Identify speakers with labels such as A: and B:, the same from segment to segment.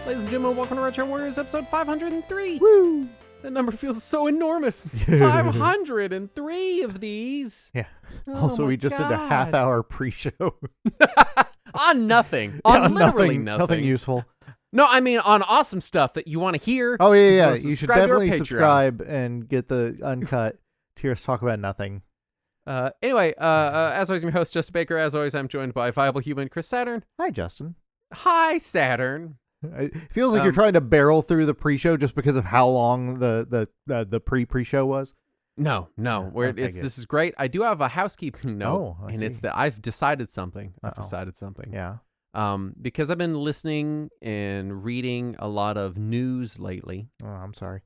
A: Ladies and gentlemen, welcome to Retro Warriors episode 503.
B: Woo!
A: That number feels so enormous. 503 of these.
B: Yeah.
A: Oh
B: Also, we just did a half-hour pre-show.
A: On nothing. On literally nothing.
B: Nothing useful.
A: No, I mean on awesome stuff that you want to hear.
B: Oh, yeah. You should
A: to our
B: definitely
A: Patreon.
B: subscribe and get the uncut to hear us talk about nothing.
A: Anyway, as always, I'm your host, Justin Baker. As always, I'm joined by Viable Human, Chris Saturn.
B: Hi, Justin.
A: Hi, Saturn.
B: It feels like you're trying to barrel through the pre-show just because of how long the pre-show was.
A: No. This is great. I do have a housekeeping note, and it's that I've decided something.
B: Yeah.
A: Because I've been listening and reading a lot of news lately.
B: Oh, I'm sorry.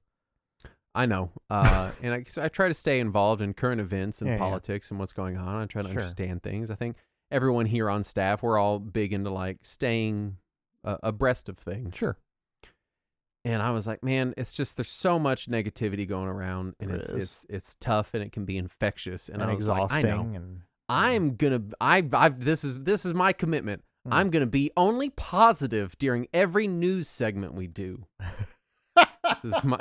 A: I know. And I try to stay involved in current events and politics and what's going on. I try to understand things. I think everyone here on staff, we're all big into like staying abreast of things.
B: Sure.
A: And I was like, man, it's just there's so much negativity going around, and it's tough, and it can be infectious, and I was
B: exhausting.
A: Like, I know. And I'm gonna. This is my commitment. I'm gonna be only positive during every news segment we do. This is my.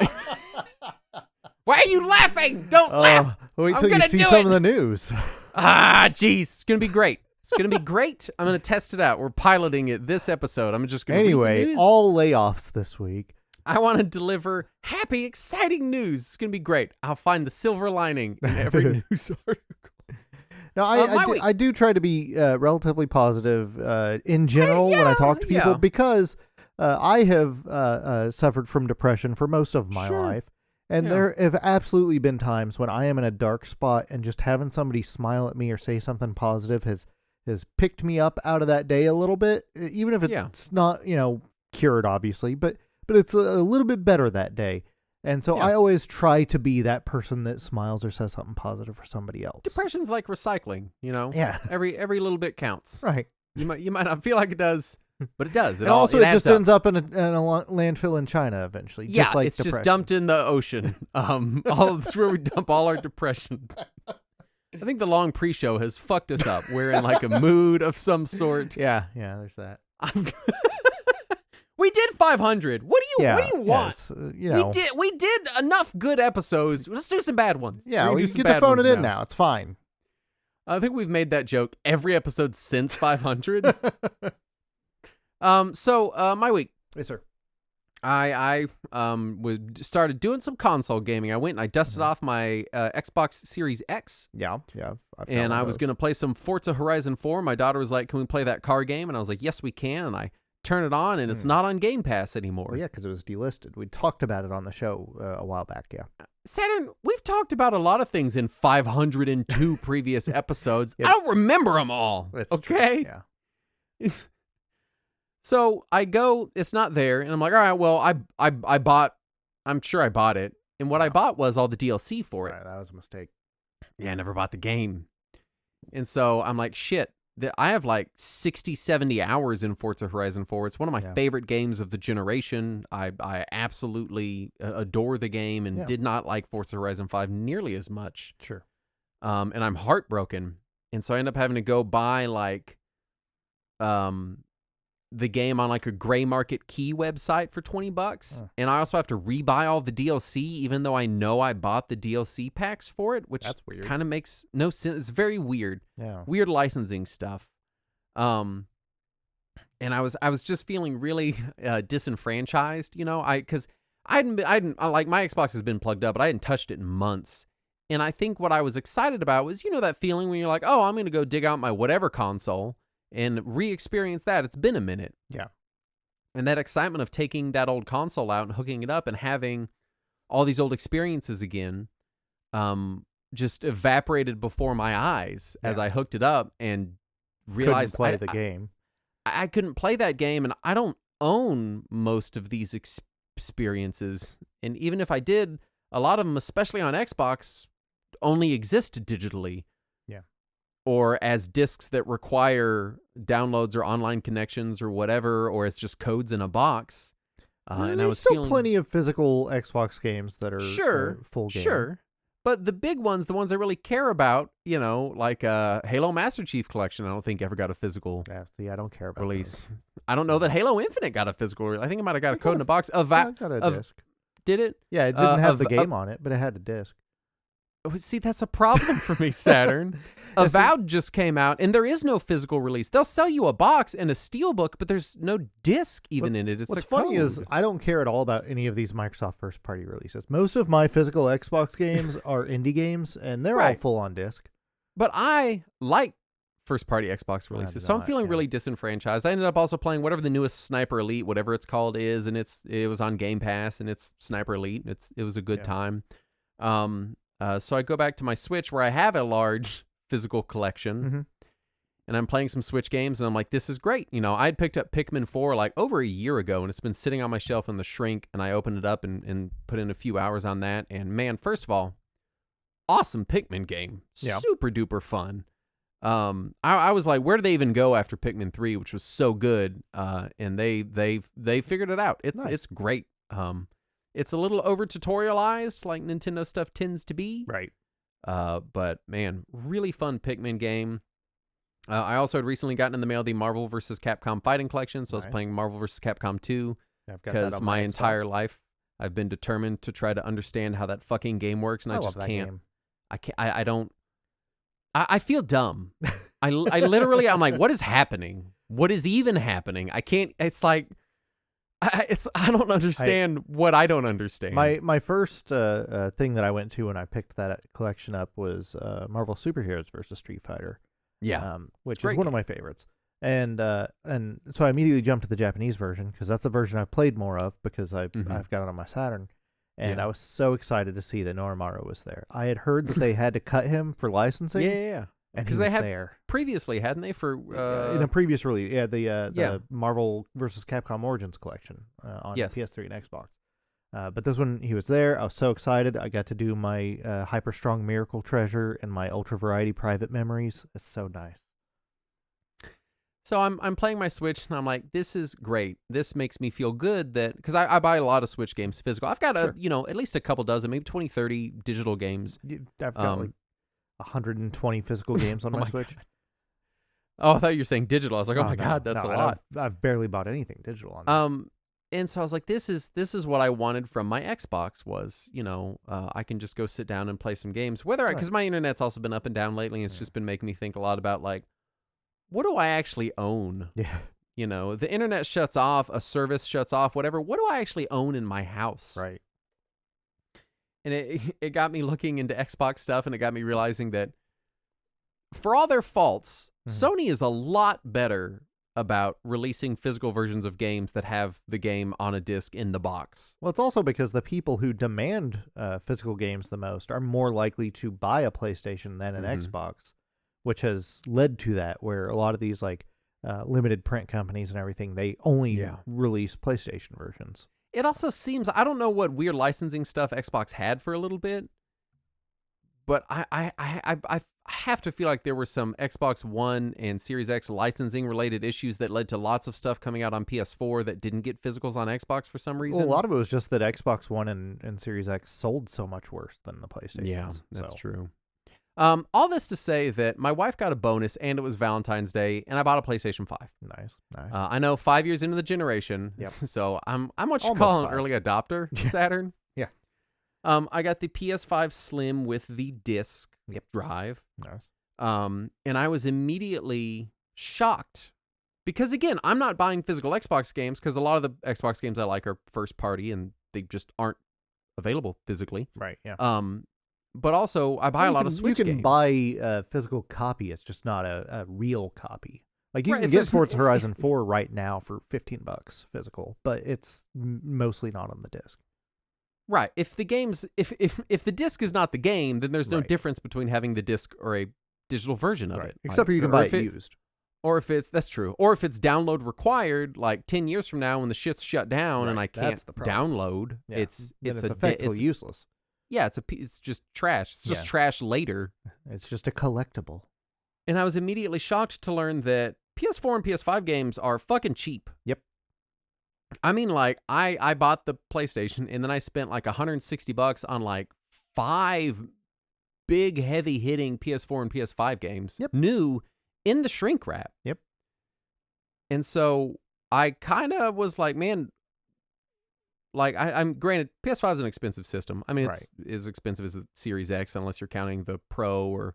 A: Why are you laughing? Don't laugh.
B: Wait till you see some of the news.
A: Jeez, it's gonna be great. It's going to be great. I'm going to test it out. We're piloting it this episode. I'm just going to read the news.
B: All layoffs this week.
A: I want to deliver happy, exciting news. It's going to be great. I'll find the silver lining in every news article.
B: Now, I do try to be relatively positive in general when I talk to people because I have suffered from depression for most of my life. And there have absolutely been times when I am in a dark spot and just having somebody smile at me or say something positive has picked me up out of that day a little bit, even if it's not, cured, obviously, but it's a little bit better that day. And so I always try to be that person that smiles or says something positive for somebody else.
A: Depression's like recycling,
B: Yeah.
A: Every little bit counts.
B: Right.
A: You might not feel like it does, but it does.
B: It just ends up in a landfill in China eventually.
A: Yeah,
B: just like
A: it's
B: depression.
A: just dumped in the ocean. That's where we dump all our depression. I think the long pre-show has fucked us up. We're in like a mood of some sort.
B: Yeah, there's that.
A: We did 500. What do you want? We did enough good episodes. Let's do some bad ones.
B: Yeah, we get to phone it in now. It's fine.
A: I think we've made that joke every episode since 500. So my week.
B: Yes, sir.
A: I started doing some console gaming. I went and I dusted off my Xbox Series X.
B: Yeah.
A: And I was going to play some Forza Horizon 4. My daughter was like, "Can we play that car game?" And I was like, "Yes, we can." And I turn it on, and it's not on Game Pass anymore.
B: Well, yeah, because it was delisted. We talked about it on the show a while back. Yeah.
A: Saturn, we've talked about a lot of things in 502 previous episodes. I don't remember them all.
B: That's
A: okay.
B: True.
A: Yeah. So I go, it's not there, and I'm like, all right, well, I bought, I'm sure I bought it, and what I bought was all the DLC for it.
B: Right, that was a mistake.
A: Yeah, I never bought the game. And so I'm like, shit, I have like 60, 70 hours in Forza Horizon 4. It's one of my favorite games of the generation. I absolutely adore the game and did not like Forza Horizon 5 nearly as much.
B: Sure.
A: And I'm heartbroken. And so I end up having to go buy like the game on like a gray market key website for $20. And I also have to rebuy all the DLC, even though I know I bought the DLC packs for it, which kind of makes no sense. It's very weird.
B: Yeah.
A: Weird licensing stuff. And I was just feeling really disenfranchised, because I like my Xbox has been plugged up, but I hadn't touched it in months. And I think what I was excited about was, that feeling when you're like, oh, I'm going to go dig out my whatever console and re-experience that. It's been a minute.
B: Yeah.
A: And that excitement of taking that old console out and hooking it up and having all these old experiences again just evaporated before my eyes as I hooked it up and realized
B: couldn't play the game.
A: I couldn't play that game, and I don't own most of these experiences. And even if I did, a lot of them, especially on Xbox, only exist digitally.
B: Yeah.
A: Or as discs that require downloads or online connections or whatever, or it's just codes in a box.
B: And there's still plenty of physical Xbox games that are full game.
A: Sure. But the big ones, the ones I really care about, like Halo Master Chief Collection, I don't think ever got a physical
B: see, I don't care about
A: release.
B: those.
A: I don't know that Halo Infinite got a physical release. I think it might have got a code in a box.
B: I got a disc.
A: Did it?
B: Yeah, it didn't have the game on it, but it had a disc.
A: See, that's a problem for me, Saturn. Avowed just came out, and there is no physical release. They'll sell you a box and a steelbook, but there's no disc even in it. It's
B: what's funny is I don't care at all about any of these Microsoft first-party releases. Most of my physical Xbox games are indie games, and they're all full on disc.
A: But I like first-party Xbox releases, so I'm feeling really disenfranchised. I ended up also playing whatever the newest Sniper Elite, whatever it's called, is, and it was on Game Pass, and it's Sniper Elite. It was a good time. So I go back to my Switch where I have a large physical collection, and I'm playing some Switch games, and I'm like, this is great. I had picked up Pikmin 4 like over a year ago, and it's been sitting on my shelf in the shrink, and I opened it up and put in a few hours on that, and man, first of all, awesome Pikmin game. Super duper fun. I was like, where do they even go after Pikmin 3, which was so good? And they figured it out. It's great. It's a little over tutorialized, like Nintendo stuff tends to be.
B: Right.
A: But man, really fun Pikmin game. I also had recently gotten in the mail the Marvel vs. Capcom Fighting Collection, so I was playing Marvel vs. Capcom 2 because my entire life I've been determined to try to understand how that fucking game works, and I just can't. I don't. I feel dumb. I literally, I'm like, what is happening? What is even happening? I can't. It's like. I don't understand what I don't understand.
B: My first thing that I went to when I picked that collection up was Marvel Superheroes versus Street Fighter.
A: Yeah,
B: which is one of my favorites. And so I immediately jumped to the Japanese version because that's the version I've played more of because I've got it on my Saturn. And I was so excited to see that Norimaru was there. I had heard that they had to cut him for licensing.
A: Yeah.
B: Because they had there
A: previously, hadn't they? For
B: in a previous release, the Marvel vs. Capcom Origins collection on PS3 and Xbox. But this one, he was there. I was so excited. I got to do my Hyper Strong Miracle Treasure and my Ultra Variety Private Memories. It's so nice.
A: So I'm playing my Switch, and I'm like, this is great. This makes me feel good that because I buy a lot of Switch games physical. I've got at least a couple dozen, maybe 20, 30 digital games.
B: I've got 120 physical games on my Switch.
A: God. Oh, I thought you were saying digital. I was like, oh my God, that's a lot.
B: I've barely bought anything digital on that.
A: And so I was like, this is what I wanted from my Xbox was, I can just go sit down and play some games. Because my internet's also been up and down lately, and it's just been making me think a lot about like, what do I actually own?
B: Yeah.
A: The internet shuts off, a service shuts off, whatever. What do I actually own in my house?
B: Right.
A: And it got me looking into Xbox stuff, and it got me realizing that for all their faults, Sony is a lot better about releasing physical versions of games that have the game on a disc in the box.
B: Well, it's also because the people who demand physical games the most are more likely to buy a PlayStation than an Xbox, which has led to that, where a lot of these like limited print companies and everything, they only release PlayStation versions.
A: It also seems, I don't know what weird licensing stuff Xbox had for a little bit, but I have to feel like there were some Xbox One and Series X licensing related issues that led to lots of stuff coming out on PS4 that didn't get physicals on Xbox for some reason.
B: Well, a lot of it was just that Xbox One and Series X sold so much worse than the PlayStation.
A: Yeah, that's true. All this to say that my wife got a bonus, and it was Valentine's Day, and I bought a PlayStation 5.
B: Nice.
A: I know 5 years into the generation, so I'm what you call an early adopter, Saturn.
B: Yeah.
A: I got the PS5 Slim with the disc drive.
B: Nice.
A: And I was immediately shocked because, again, I'm not buying physical Xbox games because a lot of the Xbox games I like are first party, and they just aren't available physically.
B: Right, yeah.
A: But also, I buy a lot of Switch games.
B: You can buy a physical copy. It's just not a real copy. Like, you can get Forza Horizon 4 right now for $15 physical, but it's mostly not on the disc.
A: Right. If the game's if the disc is not the game, then there's no difference between having the disc or a digital version of it.
B: Except for you can buy it used.
A: Or if that's true. Or if it's download required, like 10 years from now when the shit's shut down and I can't download, it's
B: effectively useless.
A: Yeah, it's just trash. It's just trash later.
B: It's just a collectible.
A: And I was immediately shocked to learn that PS4 and PS5 games are fucking cheap.
B: Yep.
A: I mean, like, I bought the PlayStation, and then I spent like $160 on like 5 big, heavy-hitting PS4 and PS5 games, new, in the shrink wrap.
B: Yep.
A: And so I kind of was like, man, like I'm granted, PS5 is an expensive system. I mean, it's as expensive as the Series X, unless you're counting the Pro or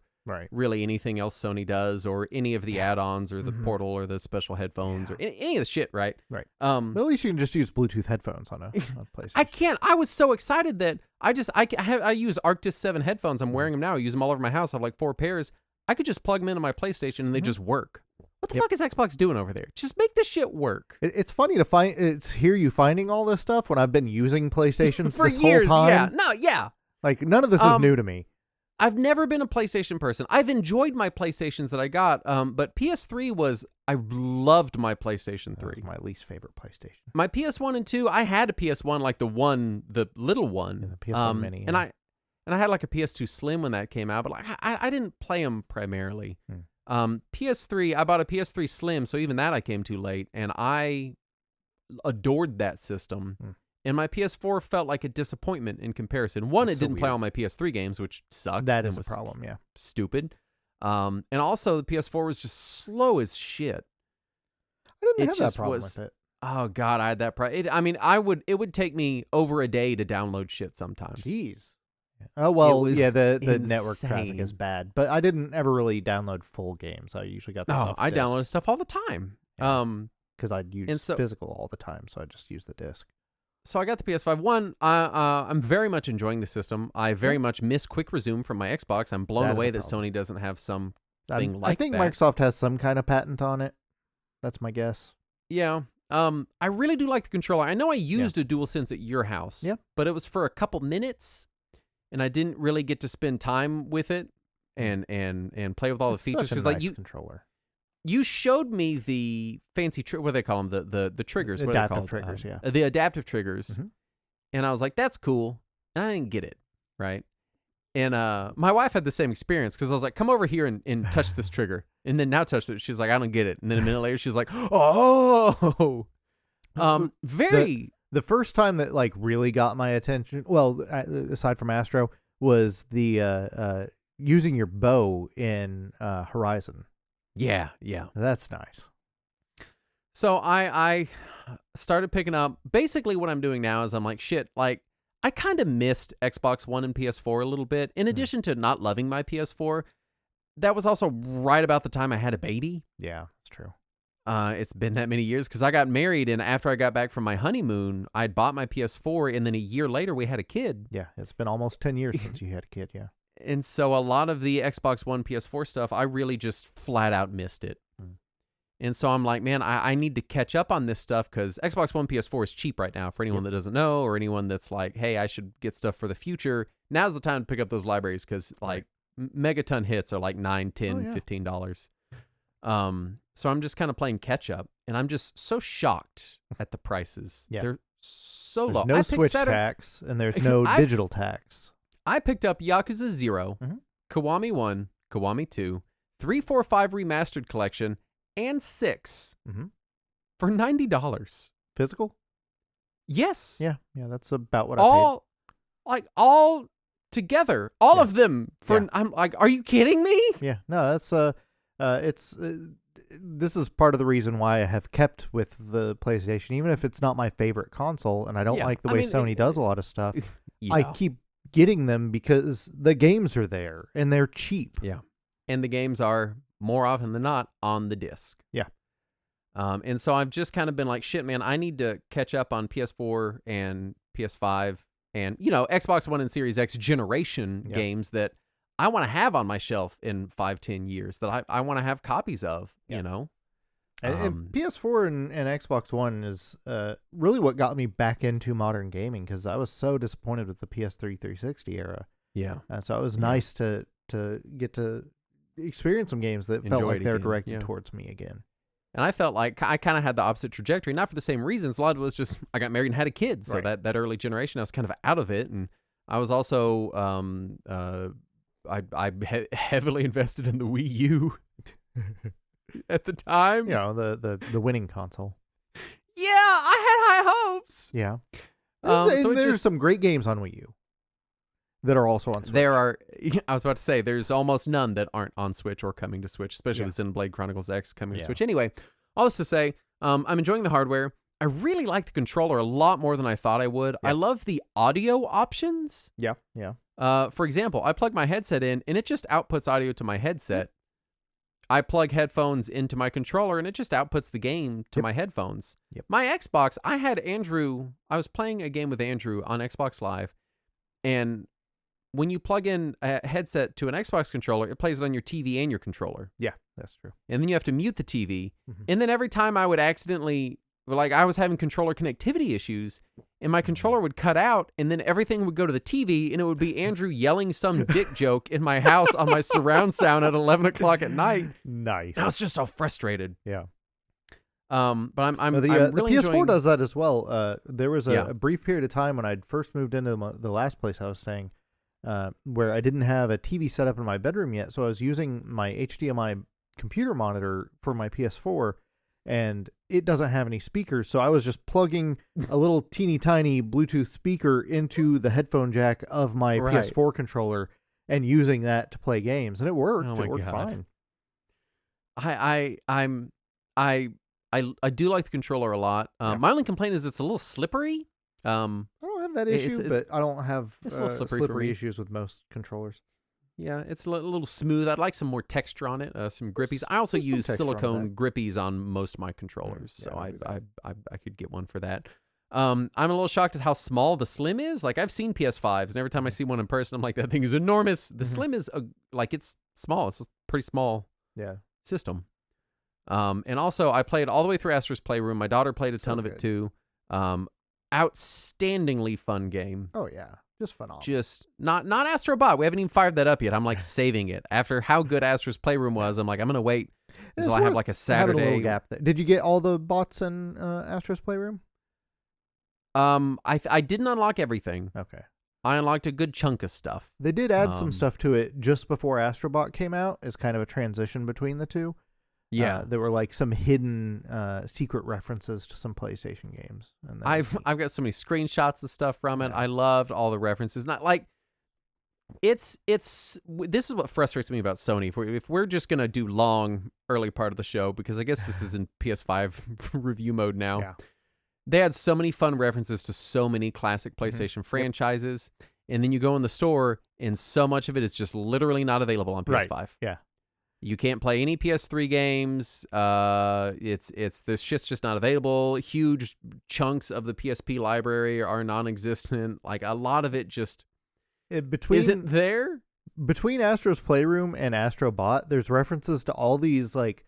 A: really anything else Sony does, or any of the add-ons, or the Portal, or the special headphones, or any of the shit, right?
B: Right. But at least you can just use Bluetooth headphones on a PlayStation.
A: I can't. I was so excited that I use Arctis 7 headphones. I'm wearing them now. I use them all over my house. I have like 4 pairs. I could just plug them into my PlayStation and they just work. What the fuck is Xbox doing over there? Just make this shit work.
B: It's funny to hear you finding all this stuff when I've been using PlayStations
A: for
B: this
A: years.
B: Whole time. Like, none of this is new to me.
A: I've never been a PlayStation person. I've enjoyed my PlayStations that I got, but PS3 I loved my PlayStation 3.
B: That was my least favorite PlayStation.
A: My PS1 and 2, I had a PS1, like the little one.
B: Yeah, the PS1 Mini.
A: And I had like a PS2 Slim when that came out, but like I didn't play them primarily. PS3, I bought a PS3 Slim, so even that I came too late, and I adored that system. And my PS4 felt like a disappointment in comparison. One, it didn't play all my PS3 games, which sucked.
B: That is a problem, yeah.
A: Stupid. And also, the PS4 was just slow as shit.
B: I didn't have that problem with it.
A: Oh, God, I had that problem. It would take me over a day to download shit sometimes.
B: Jeez. Oh, well, the network traffic is bad. But I didn't ever really download full games. I usually got this off
A: I downloaded stuff all the time.
B: Because I'd use physical all the time, so I just use the disc.
A: So I got the PS5. One, I'm very much enjoying the system. I very much miss Quick Resume from my Xbox. I'm blown away that Sony doesn't have something like that.
B: I think Microsoft has some kind of patent on it. That's my guess.
A: Yeah. I really do like the controller. I know I used a DualSense at your house, but it was for a couple minutes, and I didn't really get to spend time with it and play with all the features.
B: Such a nice controller.
A: You showed me the fancy what do they call them? The triggers. What
B: adaptive triggers, yeah.
A: The adaptive triggers. And I was like, that's cool. And I didn't get it, right? And my wife had the same experience because I was like, come over here and touch this trigger. And then now touch it. She's like, I don't get it. And then a minute later, she was like, oh.
B: The first time that like really got my attention, well, aside from Astro, was the using your bow in Horizon.
A: Yeah.
B: That's nice.
A: So I started picking up, basically what I'm doing now is I'm like, shit, like I kind of missed Xbox One and PS4 a little bit. In addition to not loving my PS4, that was also right about the time I had a baby.
B: Yeah, that's true.
A: It's been that many years because I got married, and after I got back from my honeymoon, I'd bought my PS4, and then a year later we had a kid.
B: Yeah, it's been almost 10 years since you had a kid, yeah.
A: And so a lot of the Xbox One, PS4 stuff, I really just flat out missed it. And so I'm like, man, I need to catch up on this stuff because Xbox One, PS4 is cheap right now for anyone that doesn't know, or anyone that's like, hey, I should get stuff for the future. Now's the time to pick up those libraries because like megaton hits are like $9, $10, $15. So I'm just kind of playing catch up, and I'm just so shocked at the prices.
B: Yeah.
A: They're so
B: there's
A: low.
B: No Switch tax, and there's no digital tax.
A: I picked up Yakuza 0, Kiwami 1, Kiwami 2, 3, 4, 5 Remastered Collection, and 6 for $90.
B: Physical?
A: Yes.
B: Yeah, that's about what I paid.
A: Like, all together. All of them. I'm like, are you kidding me?
B: Yeah, no, that's, this is part of the reason why I have kept with the PlayStation, even if it's not my favorite console, and I don't like the way Sony does a lot of stuff. I keep getting them because the games are there and they're cheap.
A: Yeah. And the games are more often than not on the disc.
B: Yeah.
A: And so I've just kind of been like, shit, man, I need to catch up on PS4 and PS5 and, Xbox One and Series X generation games that I want to have on my shelf in 5-10 years that I want to have copies of, you know?
B: And PS4 and Xbox One is really what got me back into modern gaming because I was so disappointed with the PS3 360 era.
A: Yeah.
B: And so it was nice to get to experience some games that felt like they're directed towards me again.
A: And I felt like I kind of had the opposite trajectory, not for the same reasons. A lot of it was just I got married and had a kid. So that early generation, I was kind of out of it. And I was also, I heavily invested in the Wii U at the time.
B: The winning console.
A: Yeah, I had high hopes.
B: Yeah.
A: So
B: there's some great games on Wii U. that are also on Switch.
A: There are, I was about to say, there's almost none that aren't on Switch or coming to Switch, especially the Xenoblade Chronicles X coming to Switch. Anyway, all this to say, I'm enjoying the hardware. I really like the controller a lot more than I thought I would. I love the audio options.
B: Yeah.
A: For example, I plug my headset in, and it just outputs audio to my headset. I plug headphones into my controller, and it just outputs the game to my headphones. My Xbox, I was playing a game with Andrew on Xbox Live, and when you plug in a headset to an Xbox controller, it plays it on your TV and your controller.
B: Yeah, that's true.
A: And then you have to mute the TV. And then every time I would accidentally, I was having controller connectivity issues, and my controller would cut out, and then everything would go to the TV, and it would be Andrew yelling some dick joke in my house on my surround sound at 11 o'clock at night.
B: Nice.
A: I was just so frustrated.
B: Yeah.
A: But I'm really
B: the PS4
A: enjoying...
B: does that as well. There was a brief period of time when I'd first moved into the last place I was staying, where I didn't have a TV set up in my bedroom yet, so I was using my HDMI computer monitor for my PS4, and it doesn't have any speakers, so I was just plugging a little teeny tiny Bluetooth speaker into the headphone jack of my PS4 controller and using that to play games, and it worked. It worked fine.
A: I do like the controller a lot. My only complaint is it's a little slippery.
B: I don't have that issue, but I don't have
A: it's a little slippery
B: issues with most controllers.
A: Yeah, it's a little smooth. I'd like some more texture on it, some grippies. I also use silicone grippies on most of my controllers, so I could get one for that. I'm a little shocked at how small the Slim is. Like, I've seen PS5s, and every time I see one in person, I'm like, that thing is enormous. The Slim is, it's small. It's a pretty small system. And also, I played all the way through Astro's Playroom. My daughter played a ton of it, too. Outstandingly fun game.
B: Oh, yeah. Just phenomenal.
A: Just not Astrobot. We haven't even fired that up yet. I'm like saving it. After how good Astro's Playroom was, I'm like, I'm gonna wait until I have like a Saturday.
B: A little gap there. Did you get all the bots in Astro's Playroom?
A: I didn't unlock everything.
B: Okay.
A: I unlocked a good chunk of stuff.
B: They did add some stuff to it just before Astrobot came out as kind of a transition between the two.
A: Yeah,
B: there were like some hidden secret references to some PlayStation games. And
A: I've got so many screenshots of stuff from it. I loved all the references. Not like this is what frustrates me about Sony. If we're just gonna do long early part of the show, because I guess this is in PS5 review mode now.
B: Yeah.
A: They had so many fun references to so many classic PlayStation franchises, and then you go in the store, and so much of it is just literally not available on PS5.
B: Right. Yeah.
A: You can't play any PS3 games. It's this shit's just not available. Huge chunks of the PSP library are non-existent. Like, a lot of it just isn't there.
B: Between Astro's Playroom and Astrobot, there's references to all these like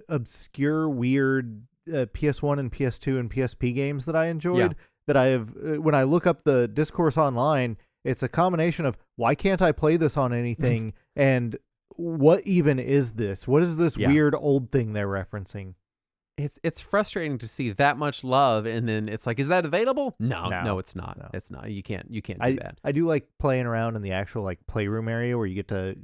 B: obscure, weird PS1 and PS2 and PSP games that I enjoyed. That I have when I look up the discourse online, it's a combination of why can't I play this on anything and what even is this? What is this weird old thing they're referencing?
A: It's frustrating to see that much love, and then it's like, is that available? No, it's not. No. It's not. You can't do that.
B: I do like playing around in the actual like playroom area where you get to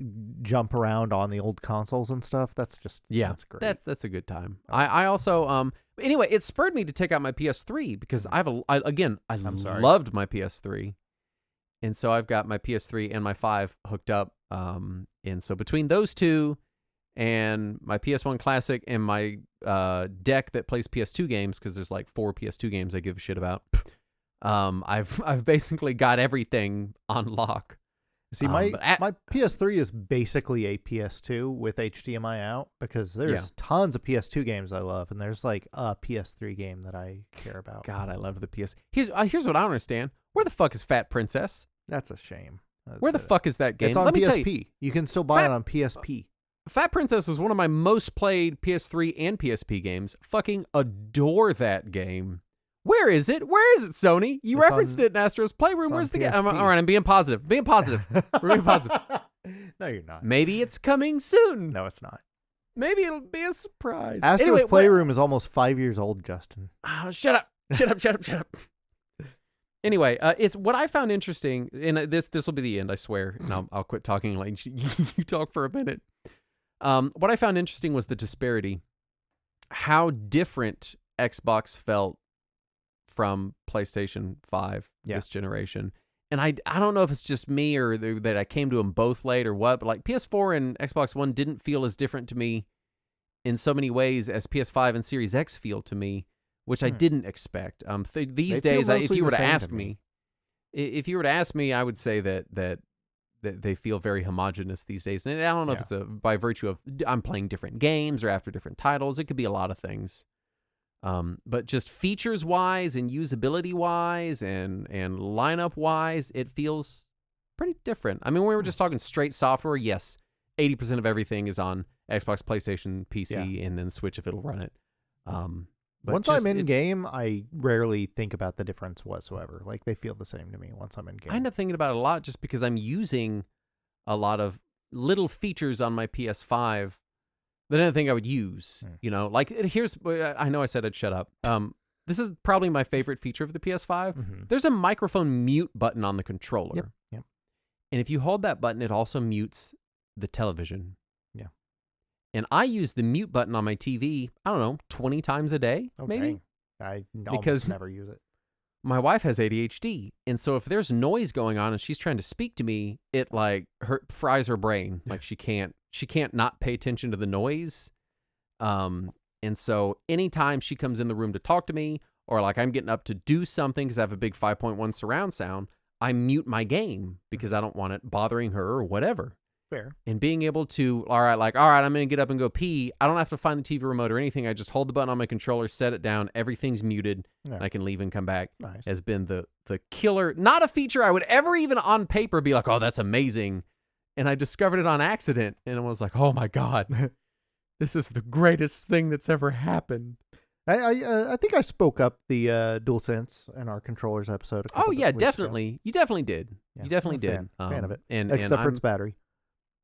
B: jump around on the old consoles and stuff. That's just that's great.
A: That's a good time. I also anyway, it spurred me to take out my PS3 because I loved my PS3. And so I've got my PS3 and my 5 hooked up. And so between those two and my PS1 Classic and my deck that plays PS2 games, because there's like 4 PS2 games I give a shit about, I've basically got everything on lock.
B: See, my PS3 is basically a PS2 with HDMI out because there's tons of PS2 games I love, and there's like a PS3 game that I care about.
A: God, I love the PS. Here's what I don't understand. Where the fuck is Fat Princess?
B: That's a shame.
A: Where the fuck is that game?
B: It's on PSP. You can still buy it on PSP.
A: Fat Princess was one of my most played PS3 and PSP games. Fucking adore that game. Where is it? Where is it, Sony? You referenced it in Astro's Playroom. Where's the game? All right, I'm being positive. We're being positive.
B: No, you're not.
A: Maybe it's coming soon.
B: No, it's not.
A: Maybe it'll be a surprise.
B: Astro's Playroom is almost 5 years old, Justin.
A: Oh, shut up. Anyway, it's what I found interesting, and this will be the end, I swear, and I'll quit talking and let you talk for a minute. What I found interesting was the disparity, how different Xbox felt from PlayStation 5 this generation, And I don't know if it's just me or that I came to them both late or what, but like PS4 and Xbox One didn't feel as different to me in so many ways as PS5 and Series X feel to me, which I didn't expect. These days, if you were to ask me, I would say that they feel very homogenous these days. And I don't know if it's by virtue of I'm playing different games or after different titles. It could be a lot of things. But just features wise and usability wise and lineup wise, it feels pretty different. I mean, we were just talking straight software. Yes, 80% of everything is on Xbox, PlayStation, PC, and then Switch if it'll run it.
B: Once I'm in game, I rarely think about the difference whatsoever. Like they feel the same to me once I'm in game.
A: I end up thinking about it a lot just because I'm using a lot of little features on my PS5 that I didn't think I would use. You know, like I know I said I'd shut up. This is probably my favorite feature of the PS5. There's a microphone mute button on the controller.
B: Yep.
A: And if you hold that button, it also mutes the television.
B: Yeah.
A: And I use the mute button on my TV, I don't know, 20 times a day, maybe.
B: I almost never use it.
A: My wife has ADHD, and so if there's noise going on and she's trying to speak to me, it like fries her brain. Like she can't not pay attention to the noise. And so anytime she comes in the room to talk to me, or like I'm getting up to do something because I have a big 5.1 surround sound, I mute my game because I don't want it bothering her or whatever.
B: Fair.
A: And being able to, all right, I'm going to get up and go pee. I don't have to find the TV remote or anything. I just hold the button on my controller, set it down. Everything's muted. Yeah. I can leave and come back.
B: Nice.
A: Has been the killer. Not a feature I would ever even on paper be like, oh, that's amazing. And I discovered it on accident. And I was like, oh, my God. This is the greatest thing that's ever happened.
B: I think I spoke up the DualSense in our controllers episode.
A: Oh, yeah, definitely. Ago. You definitely did. Yeah, you definitely did.
B: Fan of it. Except for its battery.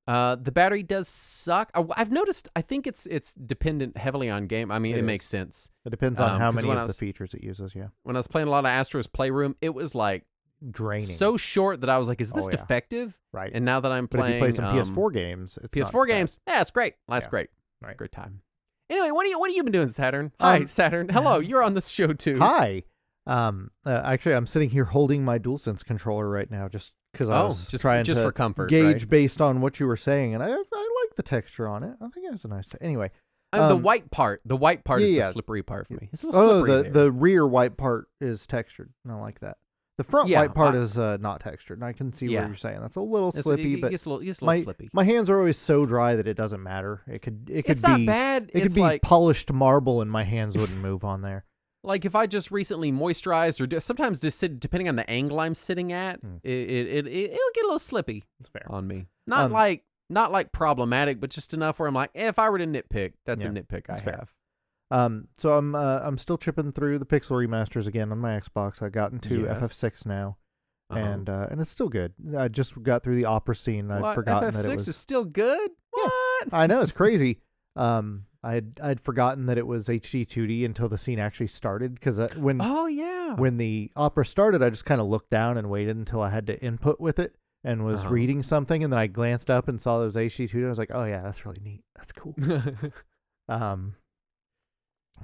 A: The battery does suck. I've noticed. I think it's dependent heavily on game. I mean, it makes sense.
B: It depends on how many of the features it uses. Yeah.
A: When I was playing a lot of Astro's Playroom, it was like
B: draining,
A: so short that I was like, "Is this defective?"
B: Right.
A: And now that I'm
B: playing,
A: if
B: you play some PS4 games, it's
A: PS4 games. Yeah, it's great. That's great. Right. It's a great time. Anyway, what have you been doing, Saturn? Hi, Saturn. Hello, you're on this show too.
B: Hi. Actually, I'm sitting here holding my DualSense controller right now, just because I was trying to
A: for comfort,
B: gauge based on what you were saying, and I like the texture on it. I think it's a nice. Anyway,
A: the white part is the slippery part for me. It's a slippery
B: the rear white part is textured. I like that. The front white part is not textured, and I can see what you're saying. That's a little slippy, but
A: it's a little slippy.
B: My hands are always so dry that it doesn't matter. It could
A: it's
B: be
A: not bad.
B: It could be like polished marble, and my hands wouldn't move on there.
A: Like if I just recently moisturized, or sometimes just depending on the angle I'm sitting at, it'll get a little slippy.
B: That's fair
A: on me. Not like problematic, but just enough where I'm like, if I were to nitpick, that's a nitpick I have.
B: So I'm still chipping through the Pixel remasters again on my Xbox. I got into FF6 now, and it's still good. I just got through the opera scene. I'd forgotten that it was
A: FF6 is still good. What?
B: I know, it's crazy. I'd forgotten that it was HD 2D until the scene actually started, because when the opera started, I just kind of looked down and waited until I had to input with it and was reading something, and then I glanced up and saw it was HD 2D. I was like, oh yeah, that's really neat. That's cool.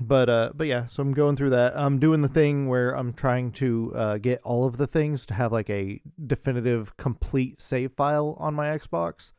B: But yeah, so I'm going through that. I'm doing the thing where I'm trying to get all of the things to have like a definitive, complete save file on my Xbox.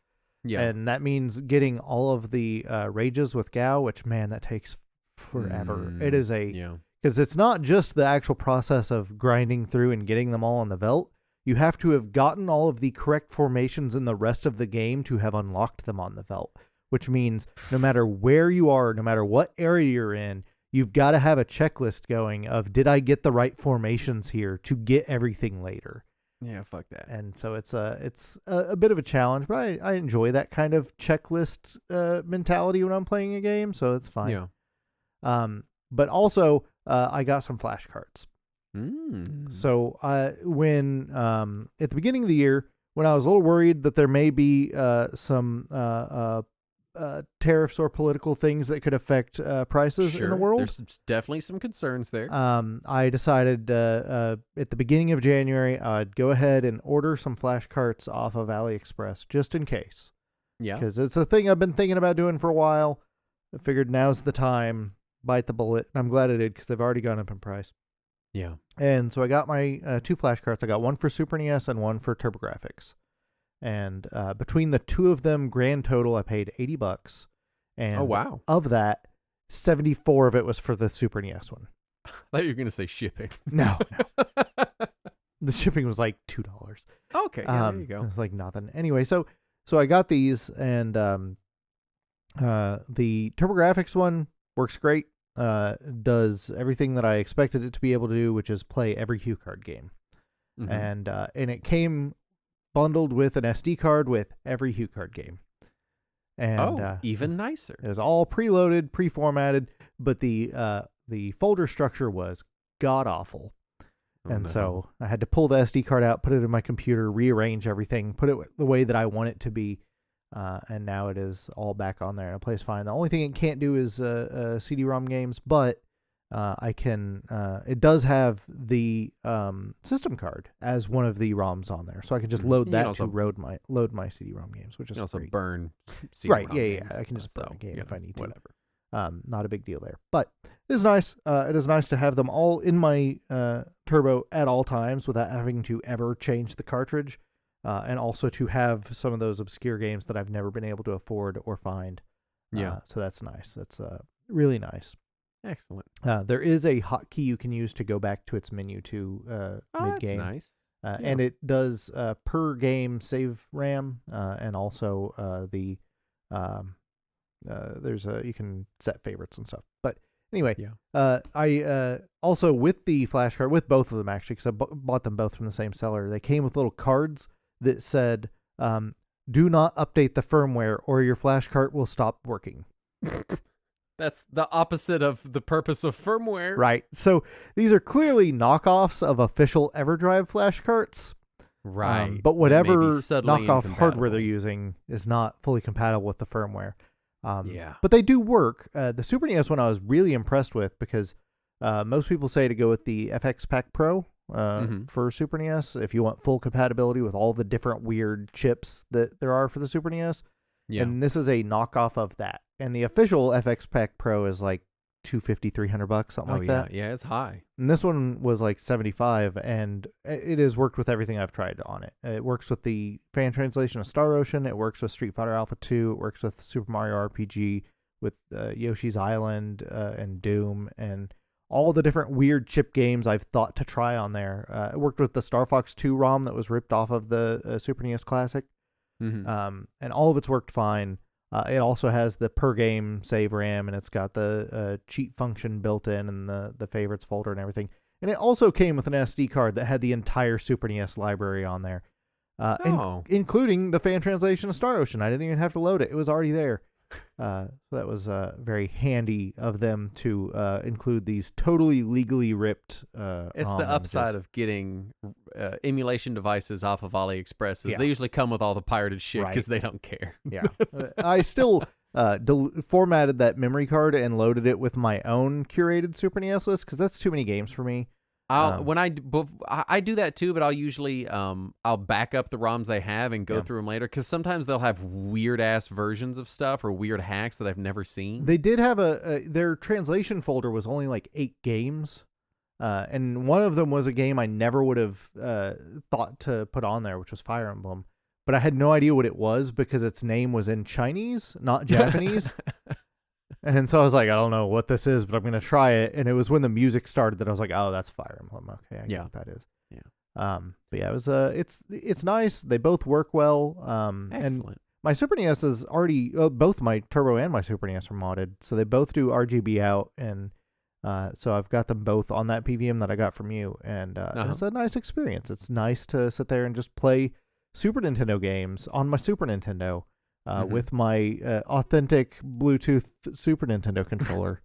B: Yeah, and that means getting all of the rages with Gao, which, man, that takes forever. It is because it's not just the actual process of grinding through and getting them all on the Velt. You have to have gotten all of the correct formations in the rest of the game to have unlocked them on the Velt, which means no matter where you are, no matter what area you're in, you've got to have a checklist going of, did I get the right formations here to get everything later?
A: Yeah, fuck that.
B: And so it's a bit of a challenge, but I enjoy that kind of checklist mentality when I'm playing a game, so it's fine. Yeah. But also, I got some flashcards. So when at the beginning of the year, when I was a little worried that there may be some tariffs or political things that could affect prices in the world.
A: There's definitely some concerns there.
B: I decided at the beginning of January, I'd go ahead and order some flashcards off of AliExpress just in case.
A: Yeah.
B: Because it's a thing I've been thinking about doing for a while. I figured now's the time, bite the bullet. And I'm glad I did, because they've already gone up in price.
A: Yeah.
B: And so I got my 2 flash carts. I got one for Super NES and one for TurboGrafx. And between the two of them, grand total, I paid $80. And
A: oh, wow.
B: of that, 74 of it was for the Super NES one.
A: I thought you were going to say shipping.
B: No. The shipping was like $2.
A: Okay, yeah, there you go.
B: It's like nothing. Anyway, so I got these, and the TurboGrafx one works great. Does everything that I expected it to be able to do, which is play every HuCard game. Mm-hmm. And it came bundled with an SD card with every HuCard game. And
A: even nicer.
B: It was all preloaded, pre-formatted, but the folder structure was god awful. So I had to pull the SD card out, put it in my computer, rearrange everything, put it the way that I want it to be. And now it is all back on there and it plays fine. The only thing it can't do is CD-ROM games, but I can. It does have the system card as one of the ROMs on there, so I can just load that to load my CD-ROM games, which is
A: you also
B: great.
A: burn CD-ROM
B: right. Yeah,
A: games,
B: I can just burn a game if I need to.
A: Whatever.
B: Not a big deal there, but it is nice. It is nice to have them all in my Turbo at all times without having to ever change the cartridge, and also to have some of those obscure games that I've never been able to afford or find.
A: Yeah.
B: So that's nice. That's really nice.
A: Excellent.
B: There is a hotkey you can use to go back to its menu to mid-game.
A: That's nice.
B: And it does per game save RAM, and also there's you can set favorites and stuff. But anyway, I also with the flash card, with both of them actually, because I bought them both from the same seller. They came with little cards that said, "Do not update the firmware, or your flash cart will stop working."
A: That's the opposite of the purpose of firmware.
B: Right. So these are clearly knockoffs of official EverDrive flash carts.
A: Right.
B: But whatever knockoff hardware they're using is not fully compatible with the firmware. But they do work. The Super NES one I was really impressed with because most people say to go with the FX Pack Pro for Super NES if you want full compatibility with all the different weird chips that there are for the Super NES. Yeah. And this is a knockoff of that. And the official FX Pack Pro is like $250, $300, something like that.
A: Yeah, it's high.
B: And this one was like $75, and it has worked with everything I've tried on it. It works with the fan translation of Star Ocean. It works with Street Fighter Alpha 2. It works with Super Mario RPG, with Yoshi's Island and Doom, and all the different weird chip games I've thought to try on there. It worked with the Star Fox 2 ROM that was ripped off of the Super NES Classic. Mm-hmm. And all of it's worked fine. It also has the per game save RAM, and it's got the cheat function built in, and the favorites folder and everything. And it also came with an SD card that had the entire Super NES library on there, including the fan translation of Star Ocean. I didn't even have to load it; it was already there. So that was very handy of them to include these totally legally ripped.
A: It's the upside of getting emulation devices off of AliExpress. They usually come with all the pirated shit because they don't care.
B: Yeah, I still formatted that memory card and loaded it with my own curated Super NES list because that's too many games for me.
A: When I do that too, but I'll usually I'll back up the ROMs they have and go through them later because sometimes they'll have weird ass versions of stuff or weird hacks that I've never seen.
B: They did have their translation folder was only like 8 games, and one of them was a game I never would have thought to put on there, which was Fire Emblem, but I had no idea what it was because its name was in Chinese, not Japanese. And so I was like, I don't know what this is, but I'm going to try it. And it was when the music started that I was like, oh, that's Fire Emblem. Okay, I get what that is. Yeah. But yeah, it was it's nice. They both work well.
A: Excellent.
B: And my Super NES is already both my Turbo and my Super NES are modded, so they both do RGB out, and so I've got them both on that PVM that I got from you, and it's a nice experience. It's nice to sit there and just play Super Nintendo games on my Super Nintendo. With my authentic Bluetooth Super Nintendo controller.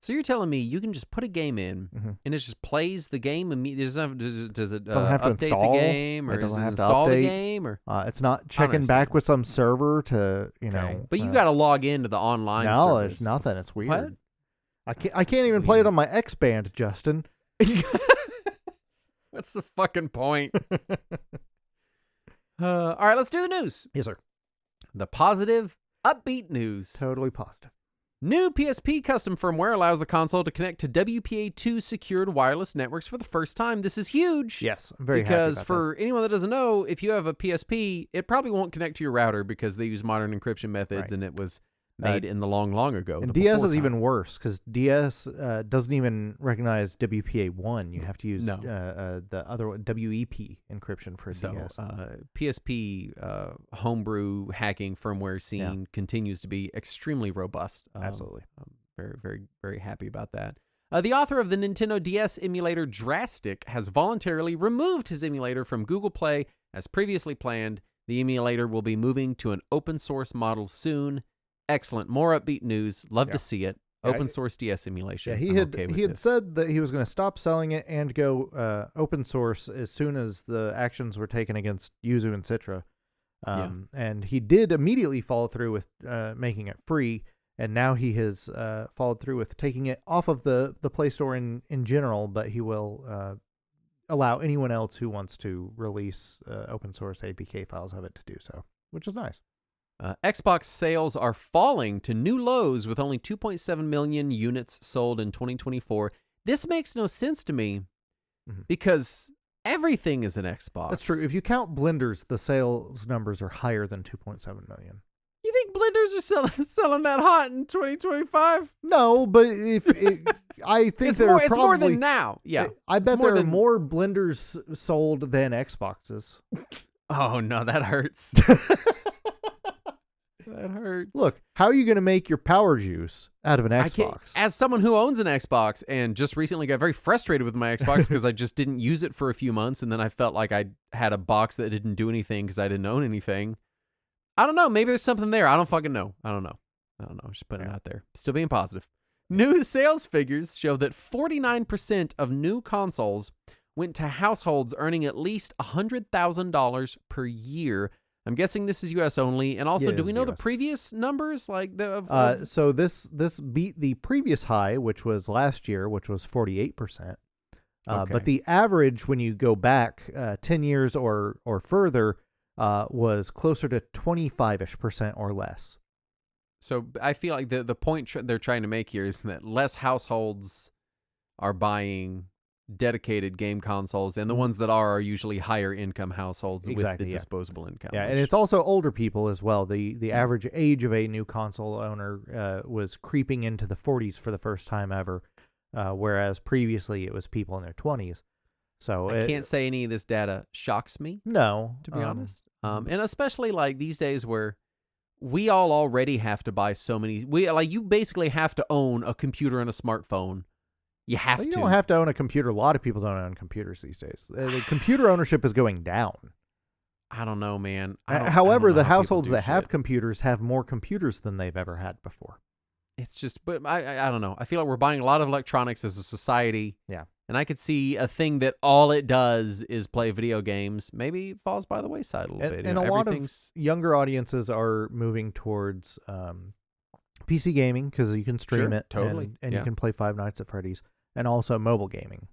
A: So you're telling me you can just put a game in, and it just plays the game immediately? Does it
B: doesn't have to
A: update
B: install
A: the game, or
B: it doesn't
A: does it
B: have to
A: install
B: update
A: the game, or
B: it's not checking back with some server to know.
A: But you got to log into the online.
B: No,
A: service.
B: It's nothing. It's weird.
A: What?
B: I can't even play it on my X Band, Justin.
A: What's the fucking point? All right, let's do the news.
B: Yes, sir.
A: The positive, upbeat news.
B: Totally positive.
A: New PSP custom firmware allows the console to connect to WPA2 secured wireless networks for the first time. This is huge.
B: Yes, I'm very happy
A: because
B: about
A: for anyone that doesn't know, if you have a PSP, it probably won't connect to your router because they use modern encryption methods,
B: Right.
A: and it was made in the long ago.
B: And DS is even worse because DS doesn't even recognize WPA1. You have to use the other one, WEP encryption for DS.
A: PSP homebrew hacking firmware scene continues to be extremely robust.
B: Absolutely.
A: I'm very, very, very happy about that. The author of the Nintendo DS emulator Drastic has voluntarily removed his emulator from Google Play as previously planned. The emulator will be moving to an open source model soon. Excellent. More upbeat news. Love to see it. Open source DS emulation.
B: Yeah, he had said that he was going to stop selling it and go open source as soon as the actions were taken against Yuzu and Citra. And he did immediately follow through with making it free. And now he has followed through with taking it off of the Play Store in general, but he will allow anyone else who wants to release open source APK files of it to do so, which is nice.
A: Xbox sales are falling to new lows with only 2.7 million units sold in 2024. This makes no sense to me because everything is an Xbox.
B: That's true. If you count blenders, the sales numbers are higher than 2.7 million.
A: You think blenders are selling that hot in 2025?
B: No, but I think
A: it's more than now. Yeah,
B: I bet there are more blenders sold than Xboxes.
A: Oh no, that hurts. That hurts.
B: Look, how are you going to make your power juice out of an Xbox?
A: As someone who owns an Xbox and just recently got very frustrated with my Xbox because I just didn't use it for a few months, and then I felt like I had a box that didn't do anything because I didn't own anything. I don't know. Maybe there's something there. I don't fucking know. I don't know. I'm just putting it out there. Still being positive. New sales figures show that 49% of new consoles went to households earning at least $100,000 per year. I'm guessing this is U.S. only. And also, do we know the previous numbers?
B: So this beat the previous high, which was last year, which was 48%. But the average, when you go back 10 years or further, was closer to 25-ish% or less.
A: So I feel like the point they're trying to make here is that less households are buying dedicated game consoles, and the ones that are usually higher income households with the disposable income.
B: Yeah, and it's also older people as well. The average age of a new console owner was creeping into the 40s for the first time ever, whereas previously it was people in their 20s. So
A: I can't say any of this data shocks me.
B: No,
A: to be honest. And especially like these days where we all already have to buy so many. You basically have to own a computer and a smartphone. You
B: don't have to own a computer. A lot of people don't own computers these days. The computer ownership is going down.
A: I don't know, man.
B: However, the households that have computers have more computers than they've ever had before.
A: It's just, but I don't know. I feel like we're buying a lot of electronics as a society.
B: Yeah.
A: And I could see a thing that all it does is play video games. Maybe falls by the wayside a little bit.
B: And a lot of younger audiences are moving towards PC gaming because you can stream it totally, and you can play Five Nights at Freddy's, and also mobile gaming.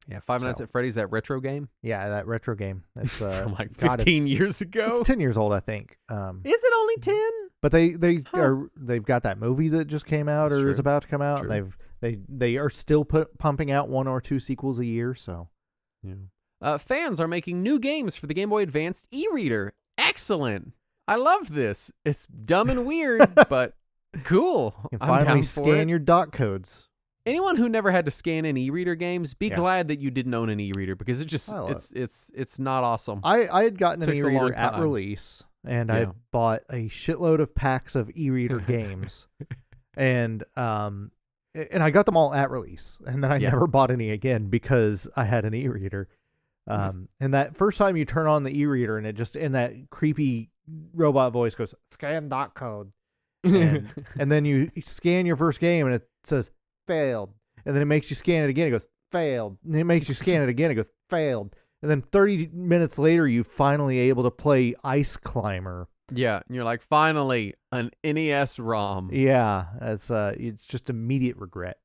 A: Yeah, Five Nights at Freddy's, that retro game?
B: Yeah, that retro game. That's
A: from like 15 years ago.
B: It's 10 years old, I think.
A: Is it only 10?
B: But they've got that movie that just came out is about to come out, and they are still pumping out 1 or 2 sequels a year. So,
A: yeah. Fans are making new games for the Game Boy Advanced e-reader. Excellent. I love this. It's dumb and weird, but cool.
B: You can finally scan your dot codes.
A: Anyone who never had to scan in e-reader games, be glad that you didn't own an e-reader because it's not awesome.
B: I had gotten an e-reader at release, and I bought a shitload of packs of e-reader games, and I got them all at release, and then I never bought any again because I had an e-reader. And that first time you turn on the e-reader, and it just in that creepy robot voice goes scan dot code, and then you scan your first game, and it says failed, and then it makes you scan it again, it goes failed, and it makes you scan it again, it goes failed, and then 30 minutes later you finally able to play Ice Climber.
A: Yeah, and you're like, finally an NES ROM.
B: Yeah, it's just immediate regret.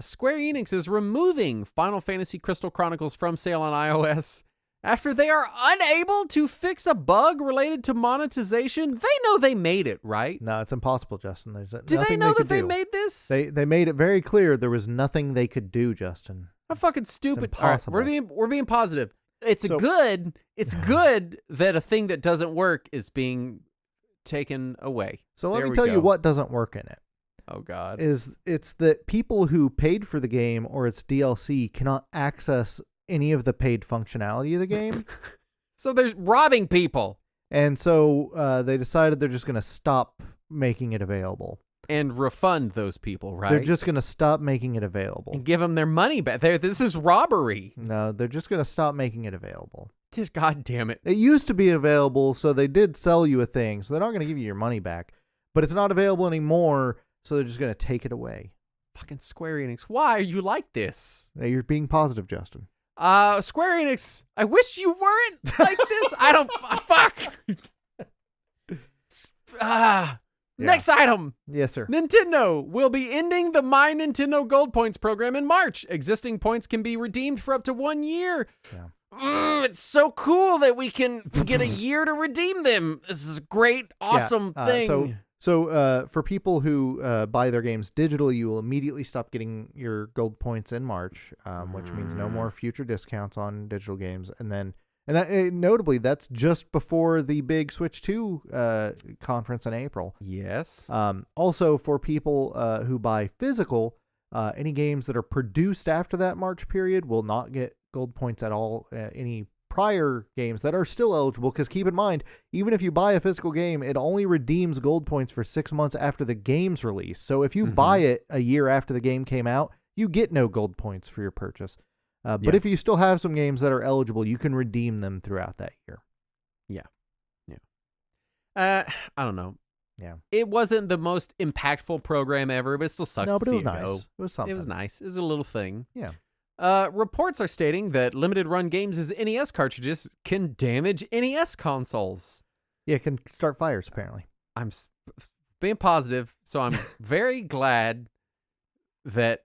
A: Square Enix is removing Final Fantasy Crystal Chronicles from sale on iOS After they are unable to fix a bug related to monetization, they know they made it, right?
B: No, it's impossible, Justin. There's
A: Do they know that they made this?
B: They made it very clear there was nothing they could do, Justin.
A: How fucking stupid.
B: It's impossible.
A: All right, we're being positive. It's good that a thing that doesn't work is being taken away.
B: So let me tell you what doesn't work in it.
A: Oh, God.
B: It's that people who paid for the game or its DLC cannot access any of the paid functionality of the game.
A: So they're robbing people.
B: And so they decided they're just going to stop making it available.
A: And refund those people, right?
B: They're just going to stop making it available.
A: And give them their money back. This is robbery.
B: No, they're just going to stop making it available.
A: Just God damn it.
B: It used to be available, so they did sell you a thing. So they're not going to give you your money back. But it's not available anymore, so they're just going to take it away.
A: Fucking Square Enix. Why are you like this?
B: Now, you're being positive, Justin.
A: Square Enix, I wish you weren't like this. I don't... Fuck. Next item.
B: Yes, sir.
A: Nintendo will be ending the My Nintendo Gold Points program in March. Existing points can be redeemed for up to 1 year.
B: Yeah.
A: It's so cool that we can get a year to redeem them. This is a great, awesome thing.
B: So for people who buy their games digitally, you will immediately stop getting your gold points in March, which means no more future discounts on digital games. Notably, that's just before the big Switch 2 conference in April.
A: Yes.
B: Also, for people who buy physical, any games that are produced after that March period will not get gold points at all. Any prior games that are still eligible, because keep in mind, even if you buy a physical game, it only redeems gold points for 6 months after the game's release. So if you buy it a year after the game came out, you get no gold points for your purchase. But if you still have some games that are eligible, you can redeem them throughout that year.
A: I don't know.
B: Yeah.
A: It wasn't the most impactful program ever, but it still sucks to see it go.
B: It was something.
A: It was nice. It was a little thing.
B: Yeah.
A: Reports are stating that limited run games' NES cartridges can damage NES consoles.
B: Yeah, it can start fires, apparently.
A: I'm being positive, so I'm very glad that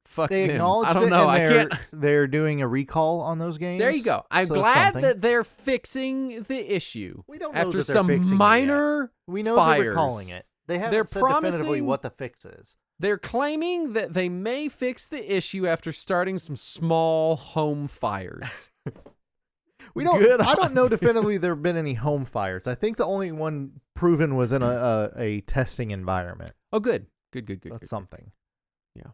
A: fuck
B: they
A: them.
B: acknowledged
A: I don't know. I can't.
B: They're doing a recall on those games.
A: There you go. I'm glad that they're fixing the issue.
B: We don't know
A: after
B: that they're
A: some
B: fixing
A: minor
B: it yet. We know
A: fires.
B: they're recalling it. They haven't said definitively what the fix is.
A: They're claiming that they may fix the issue after starting some small home fires.
B: I don't know definitively there have been any home fires. I think the only one proven was in a testing environment.
A: Oh, good. Good.
B: That's something.
A: Yeah.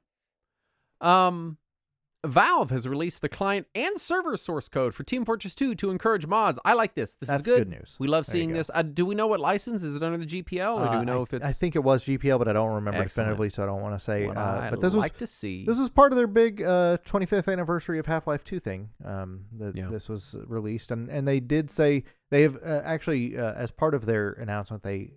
A: Valve has released the client and server source code for Team Fortress 2 to encourage mods. I like this. That's
B: is good news.
A: We love seeing this. Do we know what license? Is it under the GPL, or do we know if it's...
B: I think it was GPL, but I don't remember definitively, so I don't want to say.
A: But
B: this
A: like to see.
B: This was part of their big 25th anniversary of Half-Life 2 thing. This was released, and they did say they have actually, as part of their announcement, they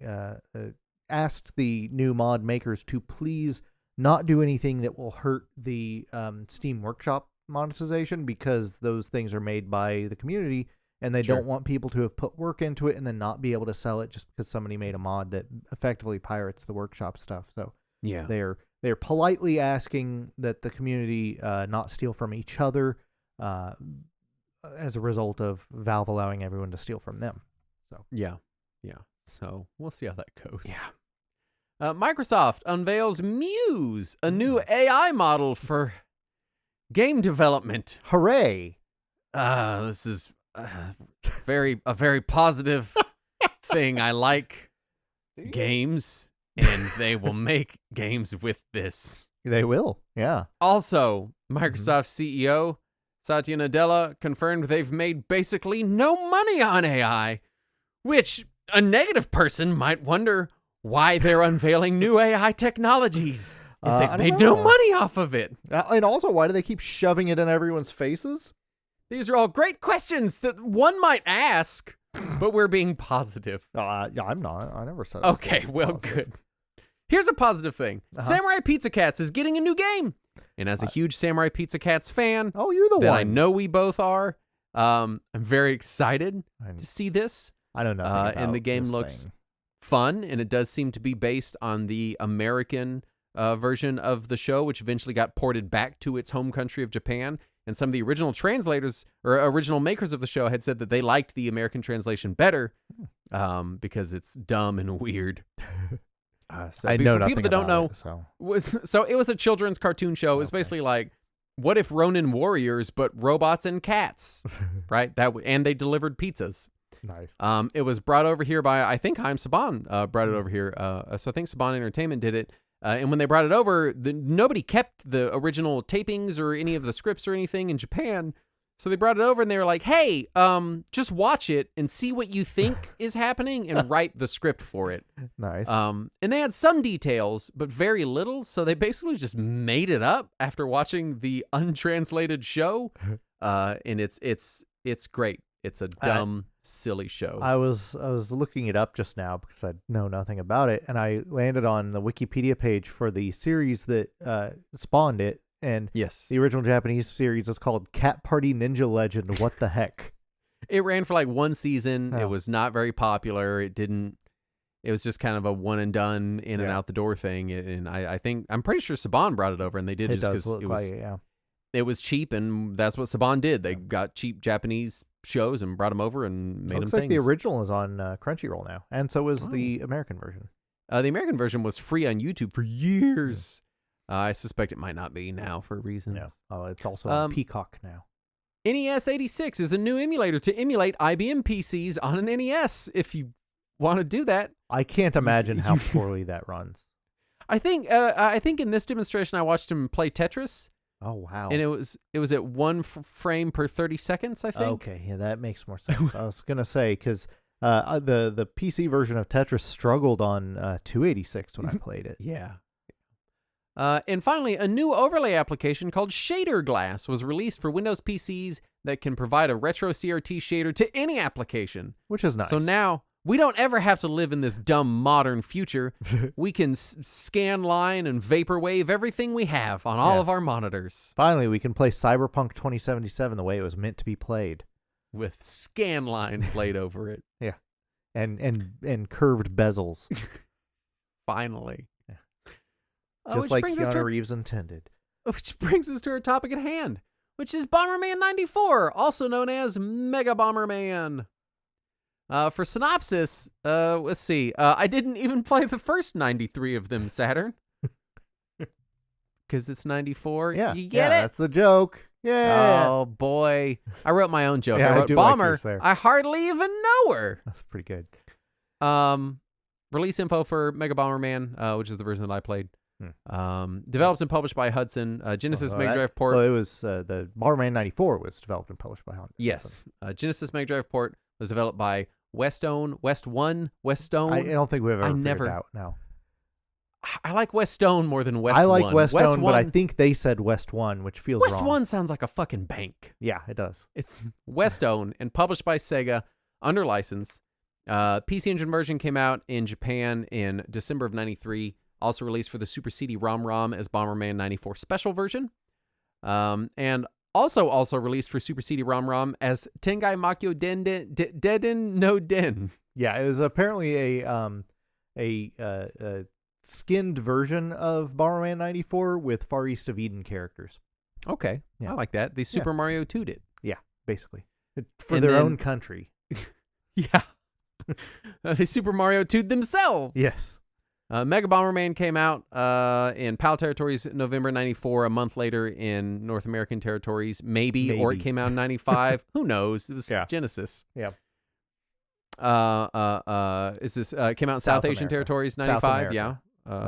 B: asked the new mod makers to please not do anything that will hurt the Steam Workshop monetization, because those things are made by the community, and they don't want people to have put work into it and then not be able to sell it just because somebody made a mod that effectively pirates the Workshop stuff. So they're politely asking that the community not steal from each other as a result of Valve allowing everyone to steal from them. So
A: So we'll see how that goes. Microsoft unveils Muse, a new AI model for game development.
B: Hooray!
A: This is a very positive thing. I like games, and they will make games with this.
B: They will, yeah.
A: Also, Microsoft CEO Satya Nadella confirmed they've made basically no money on AI, which a negative person might wonder why they're unveiling new AI technologies if they've made no money off of it.
B: And also, why do they keep shoving it in everyone's faces?
A: These are all great questions that one might ask, but we're being positive.
B: I'm not. I never said.
A: Okay, well, good. Here's a positive thing. Samurai Pizza Cats is getting a new game. And as a huge Samurai Pizza Cats fan,
B: you're the one.
A: I know we both are, I'm very excited to see this.
B: I don't know.
A: And the game looks fun, and it does seem to be based on the American version of the show, which eventually got ported back to its home country of Japan. And some of the original translators or original makers of the show had said that they liked the American translation better because it's dumb and weird.
B: I know
A: for people that don't know, it was a children's cartoon show. It was basically like, what if Ronin Warriors, but robots and cats, right? And they delivered pizzas.
B: Nice.
A: It was brought over here by, I think Haim Saban brought it over here. So I think Saban Entertainment did it. And when they brought it over, nobody kept the original tapings or any of the scripts or anything in Japan. So they brought it over and they were like, hey, just watch it and see what you think is happening and write the script for it.
B: Nice.
A: And they had some details, but very little. So they basically just made it up after watching the untranslated show. And it's great. It's a dumb, silly show.
B: I was looking it up just now because I know nothing about it, and I landed on the Wikipedia page for the series that spawned it. And
A: yes,
B: the original Japanese series is called Cat Party Ninja Legend. What the heck?
A: It ran for like one season.
B: Oh.
A: It was not very popular. It was just kind of a one and done, in and out the door thing. And I'm pretty sure Saban brought it over, and they did it just because it was cheap, and that's what Saban did. They got cheap Japanese shows and brought them over and made them
B: looks like
A: things.
B: The original is on Crunchyroll now, and so is the American version.
A: The American version was free on YouTube for years. I suspect it might not be now for reasons.
B: Yeah. Oh, it's also on Peacock now.
A: NES 86 is a new emulator to emulate IBM PCs on an NES. If you want to do that,
B: I can't imagine how poorly that runs.
A: I think in this demonstration I watched him play Tetris.
B: Oh wow!
A: And it was at 1 frame per 30 seconds. I think.
B: Okay, yeah, that makes more sense. I was gonna say because the PC version of Tetris struggled on 286 when I played it.
A: Yeah. And finally, a new overlay application called Shader Glass was released for Windows PCs that can provide a retro CRT shader to any application.
B: Which is nice.
A: So now we don't ever have to live in this dumb modern future. We can scan line and vaporwave everything we have on all of our monitors.
B: Finally, we can play Cyberpunk 2077 the way it was meant to be played.
A: With scan lines laid over it.
B: Yeah. And curved bezels.
A: Finally.
B: Just like Keanu Reeves intended.
A: Which brings us to our topic at hand, which is Bomberman 94, also known as Mega Bomberman. For synopsis, let's see. I didn't even play the first 93 of them, Saturn. Because it's 94.
B: Yeah,
A: you get it?
B: That's the joke. Yeah.
A: Oh, boy. I wrote my own joke.
B: Yeah,
A: I wrote
B: do
A: Bomber.
B: like
A: I hardly even know her.
B: That's pretty good.
A: Release info for Mega Bomberman, which is the version that I played. Developed and published by Hudson. Genesis Mega Drive port.
B: Well, it was the Bomberman 94 was developed and published by Hudson.
A: Yes. Genesis Mega Drive port was developed by Westone.
B: I don't think we've ever figured it out now.
A: I like Westone more than West
B: I like
A: One.
B: Westone, but I think they said West One, which feels
A: West
B: wrong.
A: One sounds like a fucking bank.
B: Yeah, it does.
A: It's Westone and published by Sega under license. PC Engine version came out in Japan in December of 93. Also released for the Super CD-ROM as Bomberman 94 Special version. And also released for Super CD-ROM as Tengai Makyo Deden no Den.
B: Yeah, it was apparently a skinned version of Bomberman 94 with Far East of Eden characters.
A: Okay, yeah. I like that. They Super Mario 2'd it.
B: Yeah, basically. For their own country.
A: Yeah. They Super Mario 2'd themselves.
B: Yes.
A: Mega Bomberman came out in PAL territories November 94. A month later in North American territories, maybe. Or it came out in 95. Who knows? It was Genesis.
B: Yeah.
A: Is this came out in South Asian territories 95? Yeah.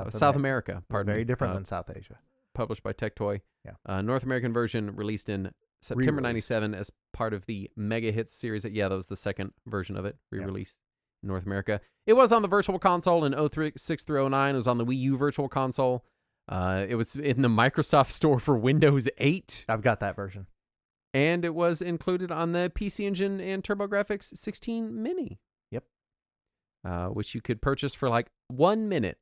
A: South America. Pardon
B: Very
A: me.
B: different than South Asia.
A: Published by Tectoy.
B: Yeah.
A: North American version released in September 97 as part of the Mega Hits series. Yeah, that was the second version of it, re-released in North America. It was on the Virtual Console in 06 through 09. It was on the Wii U Virtual Console. It was in the Microsoft Store for Windows 8.
B: I've got that version.
A: And it was included on the PC Engine and TurboGrafx 16 Mini.
B: Yep.
A: Which you could purchase for like 1 minute.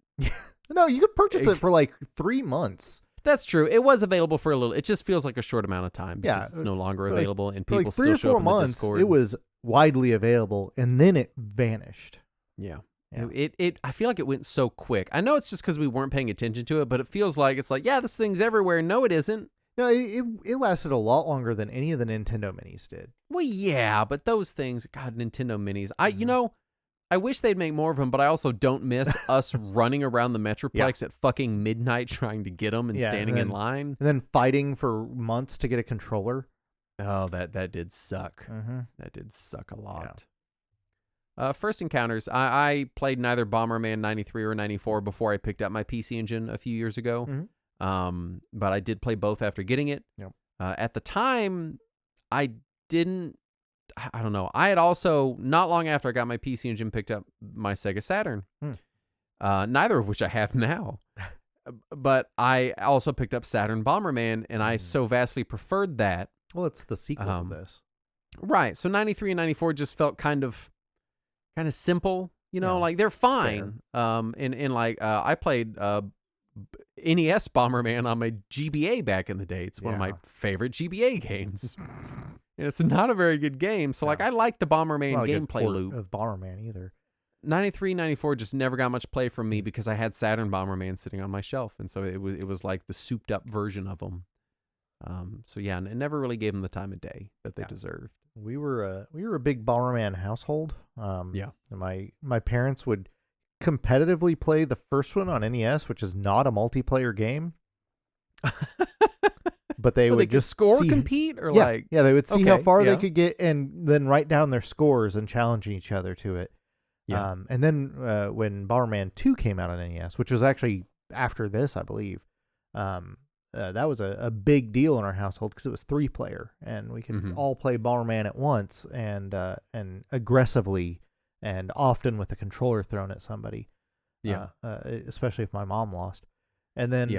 B: No, you could purchase it for like 3 months.
A: That's true. It was available for a little. It just feels like a short amount of time because it's no longer available, and people still show up in the Discord.
B: It was widely available, and then it vanished.
A: Yeah.
B: Yeah.
A: I feel like it went so quick. I know it's just because we weren't paying attention to it, but it feels like it's like, yeah, this thing's everywhere. No, it isn't.
B: No, it lasted a lot longer than any of the Nintendo Minis did.
A: Well, yeah, but those things, God, Nintendo Minis. You know, I wish they'd make more of them, but I also don't miss us running around the Metroplex at fucking midnight trying to get them and standing in line.
B: And then fighting for months to get a controller.
A: Oh, that did suck. That did suck a lot.
B: Yeah.
A: First encounters. I played neither Bomberman 93 or 94 before I picked up my PC Engine a few years ago. But I did play both after getting it.
B: Yep.
A: At the time, I don't know. I had also, not long after I got my PC Engine, picked up my Sega Saturn. Neither of which I have now. But I also picked up Saturn Bomberman, and I so vastly preferred that.
B: Well, it's the sequel to this.
A: Right. So 93 and 94 just felt kind of simple, you know, like they're fine. I played NES Bomberman on my GBA back in the day. It's one of my favorite GBA games. And it's not a very good game. So I like the Bomberman gameplay loop
B: of Bomberman either.
A: 93, 94 just never got much play from me because I had Saturn Bomberman sitting on my shelf. And so it was like the souped up version of them. So yeah, and it never really gave them the time of day that they deserved.
B: We were a big Bomberman household. And my parents would competitively play the first one on NES, which is not a multiplayer game. But they would just
A: compete or
B: they would see how far they could get and then write down their scores and challenging each other to it.
A: Yeah.
B: And then when Bomberman 2 came out on NES, which was actually after this, I believe, that was a big deal in our household because it was 3-player and we could all play Bomberman at once and aggressively and often with a controller thrown at somebody.
A: Yeah.
B: Especially if my mom lost. And then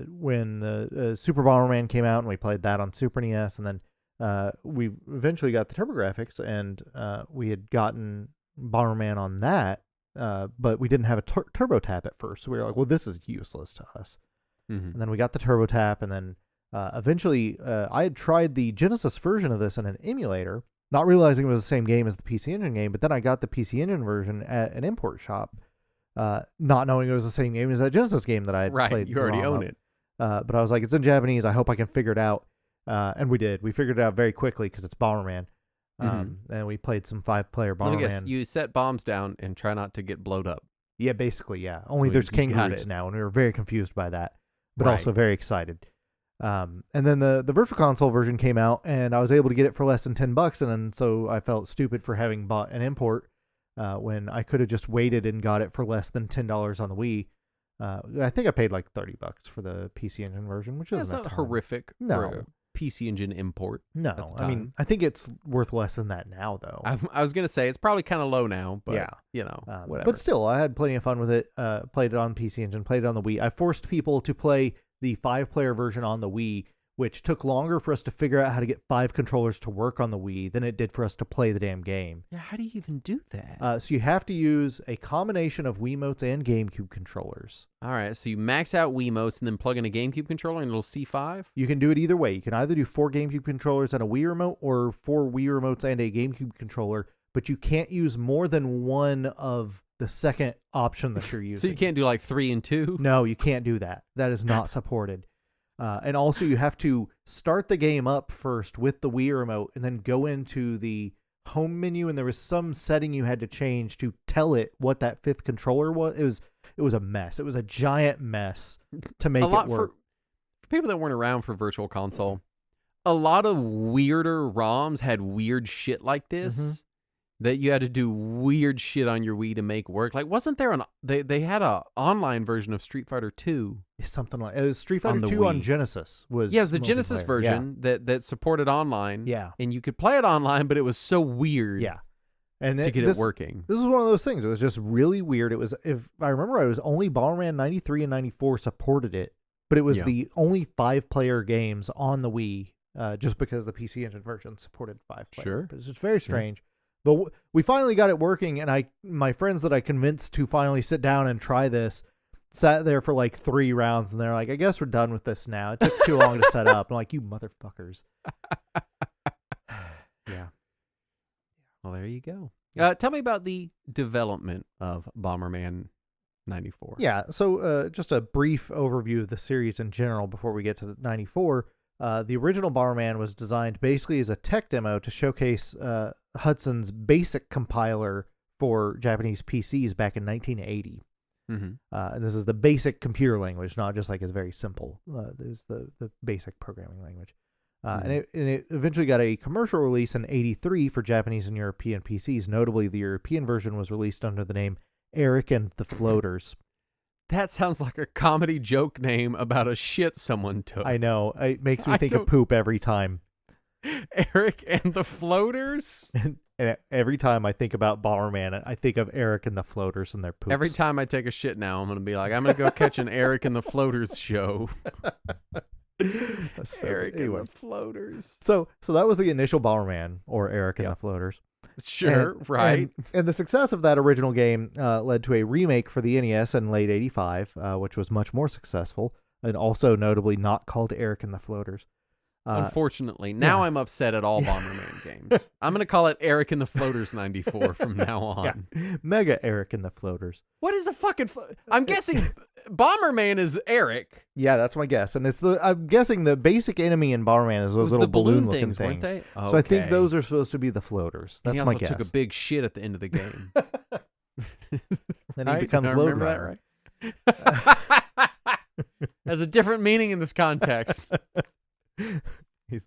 B: when the Super Bomberman came out and we played that on Super NES, and then we eventually got the TurboGrafx and we had gotten Bomberman on that, but we didn't have a Turbo Tap at first. So we were like, well, this is useless to us. And then we got the Turbo Tap, and then eventually I had tried the Genesis version of this in an emulator, not realizing it was the same game as the PC Engine game, but then I got the PC Engine version at an import shop, not knowing it was the same game as that Genesis game that I had played.
A: You already own it.
B: But I was like, it's in Japanese. I hope I can figure it out. And we did. We figured it out very quickly because it's Bomberman. And we played some 5-player Bomberman.
A: Let me guess, you set bombs down and try not to get blowed up.
B: Yeah, basically, yeah. Only there's kangaroos now, and we were very confused by that, but also very excited. And then the Virtual Console version came out, and I was able to get it for less than $10, and then so I felt stupid for having bought an import when I could have just waited and got it for less than $10 on the Wii. I think I paid like $30 for the PC Engine version, which isn't
A: not horrific. For a PC Engine import.
B: No, I mean, I think it's worth less than that now, though.
A: I was gonna say it's probably kind of low now, but you know, whatever.
B: But still, I had plenty of fun with it. Played it on PC Engine, played it on the Wii. I forced people to play the 5-player version on the Wii, which took longer for us to figure out how to get 5 controllers to work on the Wii than it did for us to play the damn game.
A: Yeah, how do you even do that?
B: So you have to use a combination of Wiimotes and GameCube controllers.
A: All right, so you max out Wiimotes and then plug in a GameCube controller and it'll C5?
B: You can do it either way. You can either do 4 GameCube controllers and a Wii remote or 4 Wii remotes and a GameCube controller, but you can't use more than one of the second option that you're using.
A: So you can't do like 3 and 2?
B: No, you can't do that. That is not supported. And also you have to start the game up first with the Wii remote and then go into the home menu, and there was some setting you had to change to tell it what that 5th controller was. It was a mess. It was a giant mess to make it work.
A: For people that weren't around for Virtual Console, a lot of weirder ROMs had weird shit like this. That you had to do weird shit on your Wii to make work. Like, wasn't there they had a online version of Street Fighter 2?
B: Something like it was Street Fighter 2 on Genesis.
A: It was the Genesis version that supported online.
B: Yeah.
A: And you could play it online, but it was so weird.
B: Yeah. And
A: to get it working.
B: This was one of those things. It was just really weird. It was, if I remember, it was only Bomberman 93 and 94 supported it, but it was the only 5-player games on the Wii, just because the PC Engine version supported 5-player.
A: Sure.
B: But it's just very strange. Yeah. But we finally got it working, and my friends that I convinced to finally sit down and try this sat there for like 3 rounds, and they're like, I guess we're done with this now. It took too long to set up. I'm like, you motherfuckers. Yeah.
A: Well, there you go. Tell me about the development of Bomberman 94.
B: Yeah, so just a brief overview of the series in general before we get to 94. The original Bomberman was designed basically as a tech demo to showcase Hudson's BASIC compiler for Japanese PCs back in 1980.
A: Mm-hmm.
B: And this is the basic computer language, not just like it's very simple. There's the basic programming language. And it eventually got a commercial release in 83 for Japanese and European PCs. Notably, the European version was released under the name Eric and the Floaters.
A: That sounds like a comedy joke name about a shit someone took.
B: I know. It makes me think of poop every time.
A: Eric and the Floaters?
B: And every time I think about Bomberman, I think of Eric and the Floaters and their poops.
A: Every time I take a shit now, I'm going to be like, I'm going to go catch an Eric and the Floaters show. Eric and the Floaters.
B: So that was the initial Bomberman, or Eric and the Floaters.
A: Sure, right.
B: And the success of that original game led to a remake for the NES in late 85, which was much more successful, and also notably not called Eric and the Floaters.
A: Unfortunately, now I'm upset at all Bomberman games. I'm going to call it Eric and the Floaters 94 from now on.
B: Yeah. Mega Eric and the Floaters.
A: What is a fucking... I'm guessing Bomberman is Eric.
B: Yeah, that's my guess. And I'm guessing the basic enemy in Bomberman is those little balloon-looking things.
A: Weren't they?
B: So I think those are supposed to be the Floaters. That's my guess.
A: He also took a big shit at the end of the game.
B: Then he becomes Load Runner.
A: Right? Has a different meaning in this context.
B: He's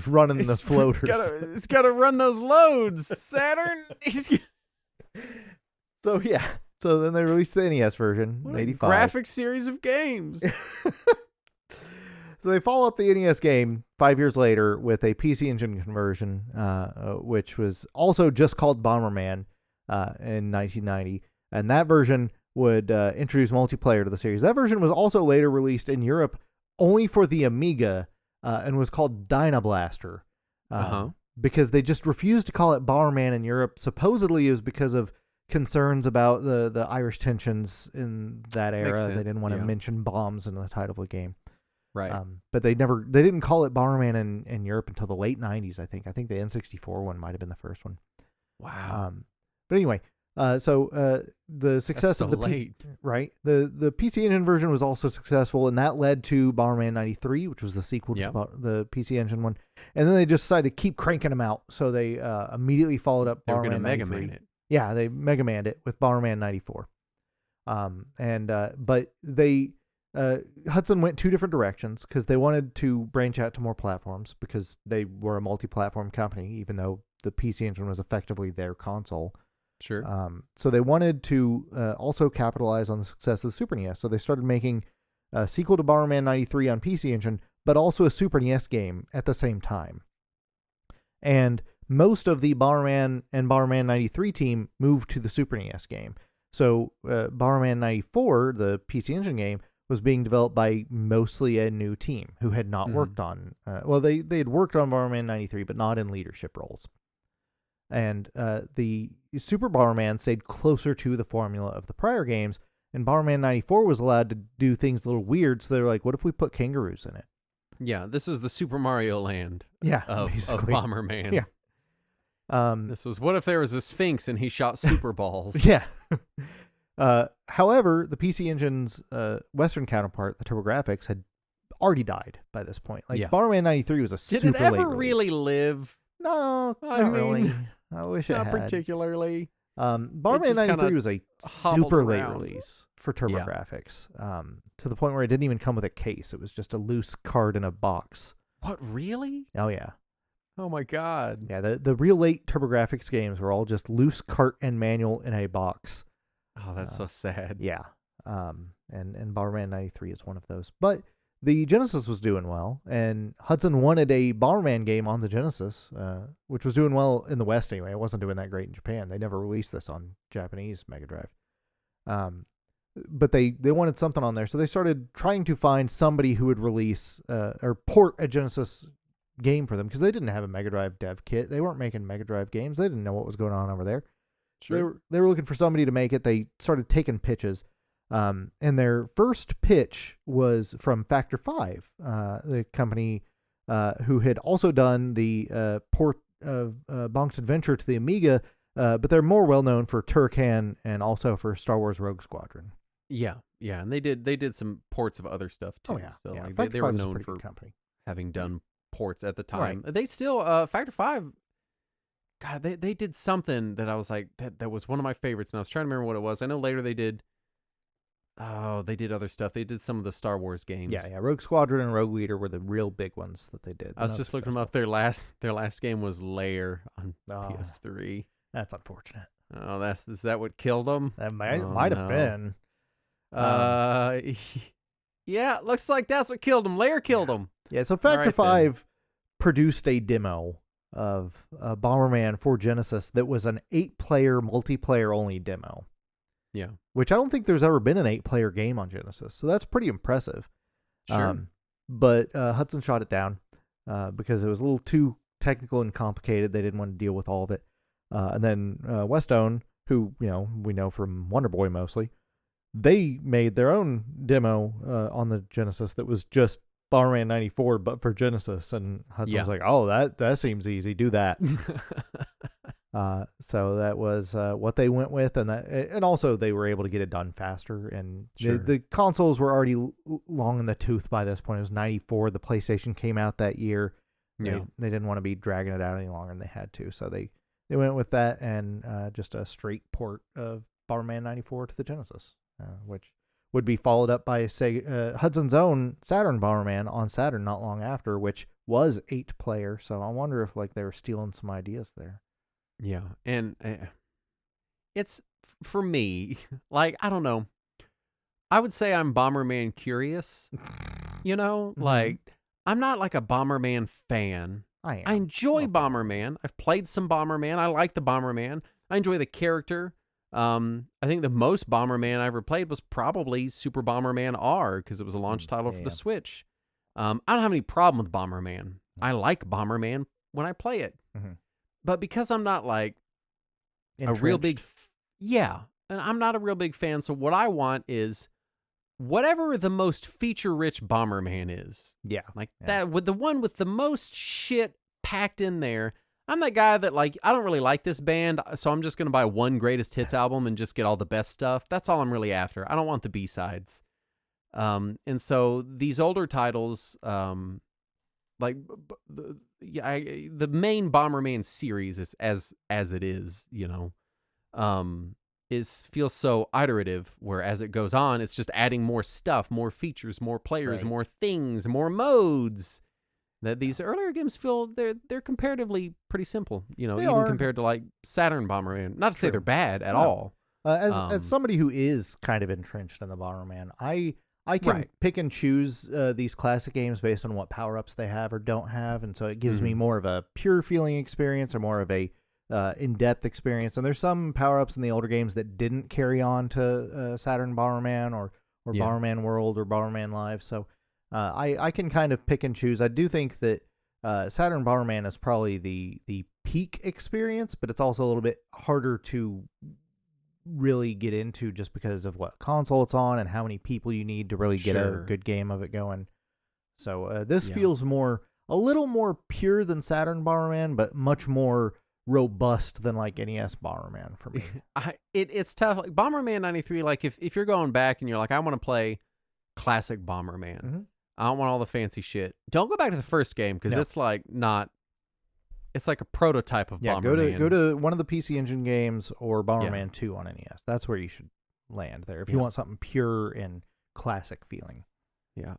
B: running the floaters.
A: He's got to run those loads, Saturn.
B: So yeah. So then they released the NES version in 85.
A: Graphic series of games.
B: So they follow up the NES game 5 years later with a PC Engine conversion, which was also just called Bomberman in 1990. And that version would introduce multiplayer to the series. That version was also later released in Europe only for the Amiga, and was called Dynablaster, because they just refused to call it Bomberman in Europe. Supposedly it was because of concerns about the Irish tensions in that era. They didn't want to mention bombs in the title of the game.
A: Right.
B: But they didn't call it Bomberman in Europe until the late 90s, I think. I think the N64 one might have been the first one.
A: Wow.
B: But anyway, the success of the
A: late.
B: Right, the PC Engine version was also successful, and that led to Bomberman 93, which was the sequel to the PC Engine one. And then they just decided to keep cranking them out, so they immediately followed up.
A: They were
B: going to
A: Mega Man it.
B: Yeah, they Mega Man'd it with Bomberman 94. But they Hudson went two different directions because they wanted to branch out to more platforms because they were a multi-platform company, even though the PC Engine was effectively their console.
A: Sure.
B: So they wanted to also capitalize on the success of the Super NES. So they started making a sequel to Bomberman 93 on PC Engine, but also a Super NES game at the same time. And most of the Bomberman and Bomberman 93 team moved to the Super NES game. So Bomberman 94, the PC Engine game, was being developed by mostly a new team who had not worked on... they had worked on Bomberman 93, but not in leadership roles. And the Super Bomberman stayed closer to the formula of the prior games, and Bomberman 94 was allowed to do things a little weird, so they're like, what if we put kangaroos in it?
A: Yeah, this is the Super Mario Land of Bomberman.
B: Yeah.
A: This was, what if there was a Sphinx and he shot super balls?
B: Yeah. However, the PC Engine's Western counterpart, the TurboGrafx, had already died by this point. Bomberman 93 was a super late release.
A: Did it ever really live?
B: No, not really. I wish it had.
A: Not particularly.
B: Bomberman 93 was a super late release for TurboGrafx, to the point where it didn't even come with a case. It was just a loose card in a box.
A: What, really?
B: Oh, yeah.
A: Oh, my God.
B: Yeah, the real late TurboGrafx games were all just loose cart and manual in a box.
A: Oh, that's so sad.
B: Yeah. And Bomberman 93 is one of those. But the Genesis was doing well, and Hudson wanted a Bomberman game on the Genesis, which was doing well in the West anyway. It wasn't doing that great in Japan. They never released this on Japanese Mega Drive. But they wanted something on there, so they started trying to find somebody who would release or port a Genesis game for them, because they didn't have a Mega Drive dev kit. They weren't making Mega Drive games. They didn't know what was going on over there.
A: Sure.
B: They were looking for somebody to make it. They started taking pitches. And their first pitch was from Factor 5, the company who had also done the port of Bonk's Adventure to the Amiga, but they're more well known for Turrican and also for Star Wars Rogue Squadron.
A: Yeah, and they did some ports of other stuff too.
B: Oh yeah,
A: so
B: yeah.
A: Like, they were known for having done ports at the time.
B: Right.
A: They still Factor 5. God, they did something that I was like that was one of my favorites, and I was trying to remember what it was. I know later they did. Oh, they did other stuff. They did some of the Star Wars games.
B: Yeah. Rogue Squadron and Rogue Leader were the real big ones that they did.
A: I was just looking them up. Their last game was Lair on PS3.
B: That's unfortunate.
A: Oh, is that what killed them?
B: That might have been.
A: Yeah, looks like that's what killed them. Lair killed them.
B: Yeah, so Factor 5 produced a demo of Bomberman for Genesis that was an 8-player multiplayer only demo.
A: Yeah.
B: Which I don't think there's ever been an 8-player game on Genesis. So that's pretty impressive.
A: Sure.
B: But Hudson shot it down because it was a little too technical and complicated. They didn't want to deal with all of it. And then Westone, who we know from Wonder Boy mostly, they made their own demo on the Genesis that was just Bomberman 94, but for Genesis. And Hudson was like, "Oh, that seems easy. Do that." So that was what they went with, and also they were able to get it done faster. And the consoles were already long in the tooth by this point. It was 94. The PlayStation came out that year. They didn't want to be dragging it out any longer, and they had to. So they went with that and just a straight port of Bomberman 94 to the Genesis, which would be followed up by, say, Hudson's own Saturn Bomberman on Saturn not long after, which was 8-player. So I wonder if they were stealing some ideas there.
A: Yeah, and it's, for me, I don't know. I would say I'm Bomberman curious,
B: Mm-hmm.
A: I'm not like a Bomberman fan.
B: I
A: enjoy Bomberman. I've played some Bomberman. I like the Bomberman. I enjoy the character. I think the most Bomberman I ever played was probably Super Bomberman R, because it was a launch title for the Switch. I don't have any problem with Bomberman. I like Bomberman when I play it.
B: Mm-hmm.
A: But because I'm not a real big... and I'm not a real big fan, so what I want is whatever the most feature-rich Bomberman is.
B: Yeah.
A: That, with the one with the most shit packed in there. I'm that guy that, I don't really like this band, so I'm just going to buy one greatest hits album and just get all the best stuff. That's all I'm really after. I don't want the B-sides. And so these older titles, the main Bomberman series is as it is, feels so iterative, where as it goes on, it's just adding more stuff, more features, more players, more things, more modes. That these earlier games feel they're comparatively pretty simple, even compared to Saturn Bomberman. Not to say they're bad at all.
B: As somebody who is kind of entrenched in the Bomberman, I can pick and choose these classic games based on what power-ups they have or don't have, and so it gives me more of a pure feeling experience or more of a in-depth experience. And there's some power-ups in the older games that didn't carry on to Saturn Bomberman or Bomberman World or Bomberman Live, so I can kind of pick and choose. I do think that Saturn Bomberman is probably the peak experience, but it's also a little bit harder to really get into just because of what console it's on and how many people you need to really get a good game of it going. So this feels a little more pure than Saturn Bomberman, but much more robust than NES Bomberman for me.
A: It's tough. Bomberman 93, if you're going back and you're I want to play classic Bomberman.
B: Mm-hmm.
A: I don't want all the fancy shit. Don't go back to the first game, because it's not... It's like a prototype of Bomberman.
B: Go to one of the PC Engine games or Bomberman 2 on NES. That's where you should land there if you want something pure and classic feeling.
A: Yeah.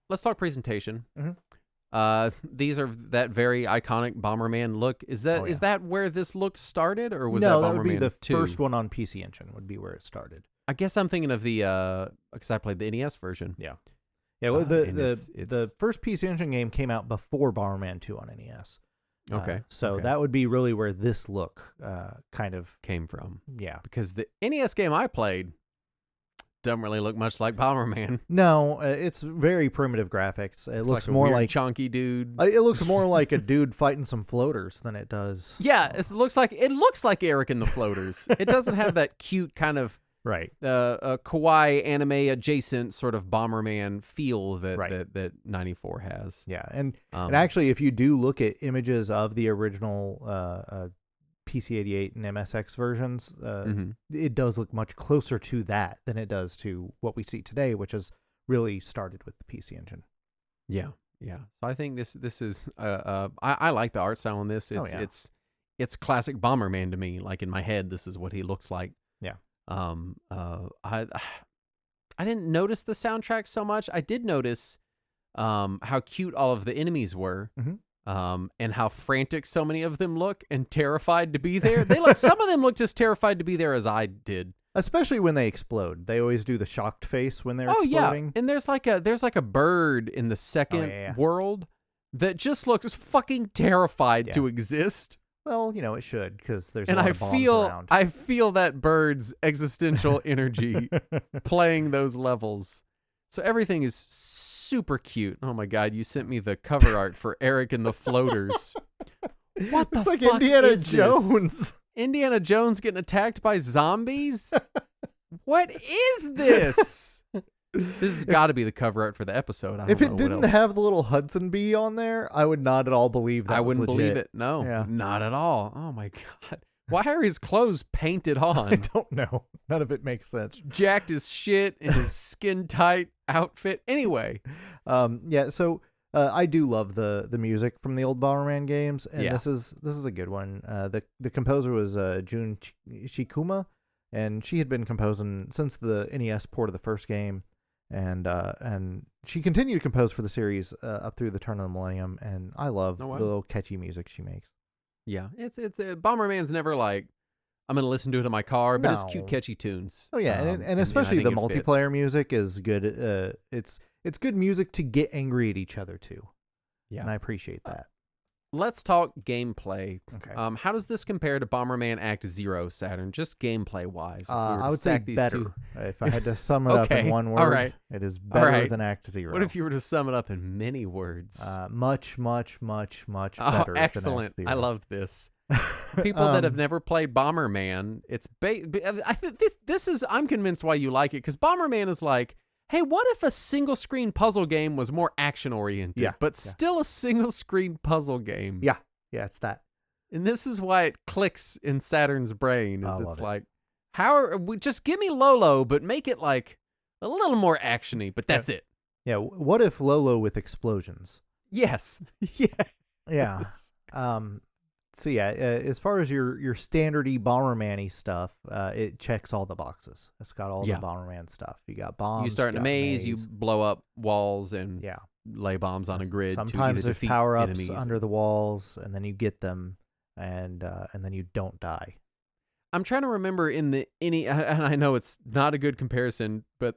A: Let's talk presentation.
B: Mm-hmm.
A: These are that very iconic Bomberman look. Is that where this look started, or was that Bomberman 2?
B: No, that would be the first one on PC Engine would be where it started.
A: I guess I'm thinking of the because I played the NES version.
B: Yeah. Yeah, well, the first PC Engine game came out before Bomberman 2 on NES.
A: Okay.
B: So that would be really where this look kind of
A: came from.
B: Yeah.
A: Because the NES game I played doesn't really look much like Bomberman.
B: No, it's very primitive graphics. It looks more like
A: chunky dude.
B: It looks more like a dude fighting some floaters than it does.
A: Yeah, it looks like Eric and the Floaters. It doesn't have that cute kind of kawaii anime adjacent sort of Bomberman feel that 94 has.
B: Yeah, and actually, if you do look at images of the original PC-88 and MSX versions, it does look much closer to that than it does to what we see today, which has really started with the PC Engine.
A: Yeah. So I think this is I like the art style in this. It's classic Bomberman to me. Like in my head, this is what he looks like.
B: Yeah.
A: I didn't notice the soundtrack so much. I did notice how cute all of the enemies were. And how frantic so many of them look and terrified to be there. Some of them look just terrified to be there as I did.
B: Especially when they explode. They always do the shocked face when they're exploding.
A: Yeah. And there's like a bird in the second world that just looks fucking terrified to exist.
B: Well, it should, because there's a lot of bombs around.
A: I feel that bird's existential energy playing those levels. So everything is super cute. Oh my God, you sent me the cover art for Eric and the Floaters. What the fuck
B: Indiana
A: is
B: Jones.
A: This? Indiana Jones getting attacked by zombies? What is this? This has got to be the cover art for the episode.
B: If it didn't have the little Hudson bee on there, I would not at all believe that.
A: I
B: was
A: wouldn't
B: legit.
A: believe it. No, not at all. Oh my God. Why are his clothes painted on?
B: I don't know. None of it makes sense.
A: Jacked as shit in his skin tight outfit. Anyway.
B: So I do love the music from the old Bomberman games, and this is a good one. The composer was Jun Shikuma, and she had been composing since the NES port of the first game, and she continued to compose for the series up through the turn of the millennium, and I love the little catchy music she makes. Yeah,
A: it's Bomberman's never like I'm gonna listen to it in my car, but it's cute, catchy tunes.
B: Oh yeah, and especially the multiplayer music is good. It's good music to get angry at each other too. Yeah, and I appreciate that.
A: Let's talk gameplay.
B: Okay.
A: How does this compare to Bomberman Act Zero, Saturn? Just gameplay wise.
B: I would say better. If I had to sum it up in one word, it is better than Act Zero.
A: What if you were to sum it up in many words?
B: Much better.
A: Excellent.
B: Than Act Zero.
A: I love this. People that have never played Bomberman, I think this is. I'm convinced why you like it, because Bomberman is like, hey, what if a single screen puzzle game was more action oriented, but still a single screen puzzle game?
B: Yeah, it's that.
A: And this is why it clicks in Saturn's brain. It's like, just give me Lolo, but make it like a little more actiony. But that's it.
B: Yeah. What if Lolo with explosions?
A: Yes.
B: Yeah. So as far as your standardy Bomberman-y stuff, it checks all the boxes. It's got all the Bomberman stuff. You got bombs.
A: You start in a maze, you blow up walls and lay bombs on a grid.
B: Sometimes there's power-ups under the walls, and then you get them, and then you don't die.
A: I'm trying to remember and I know it's not a good comparison, but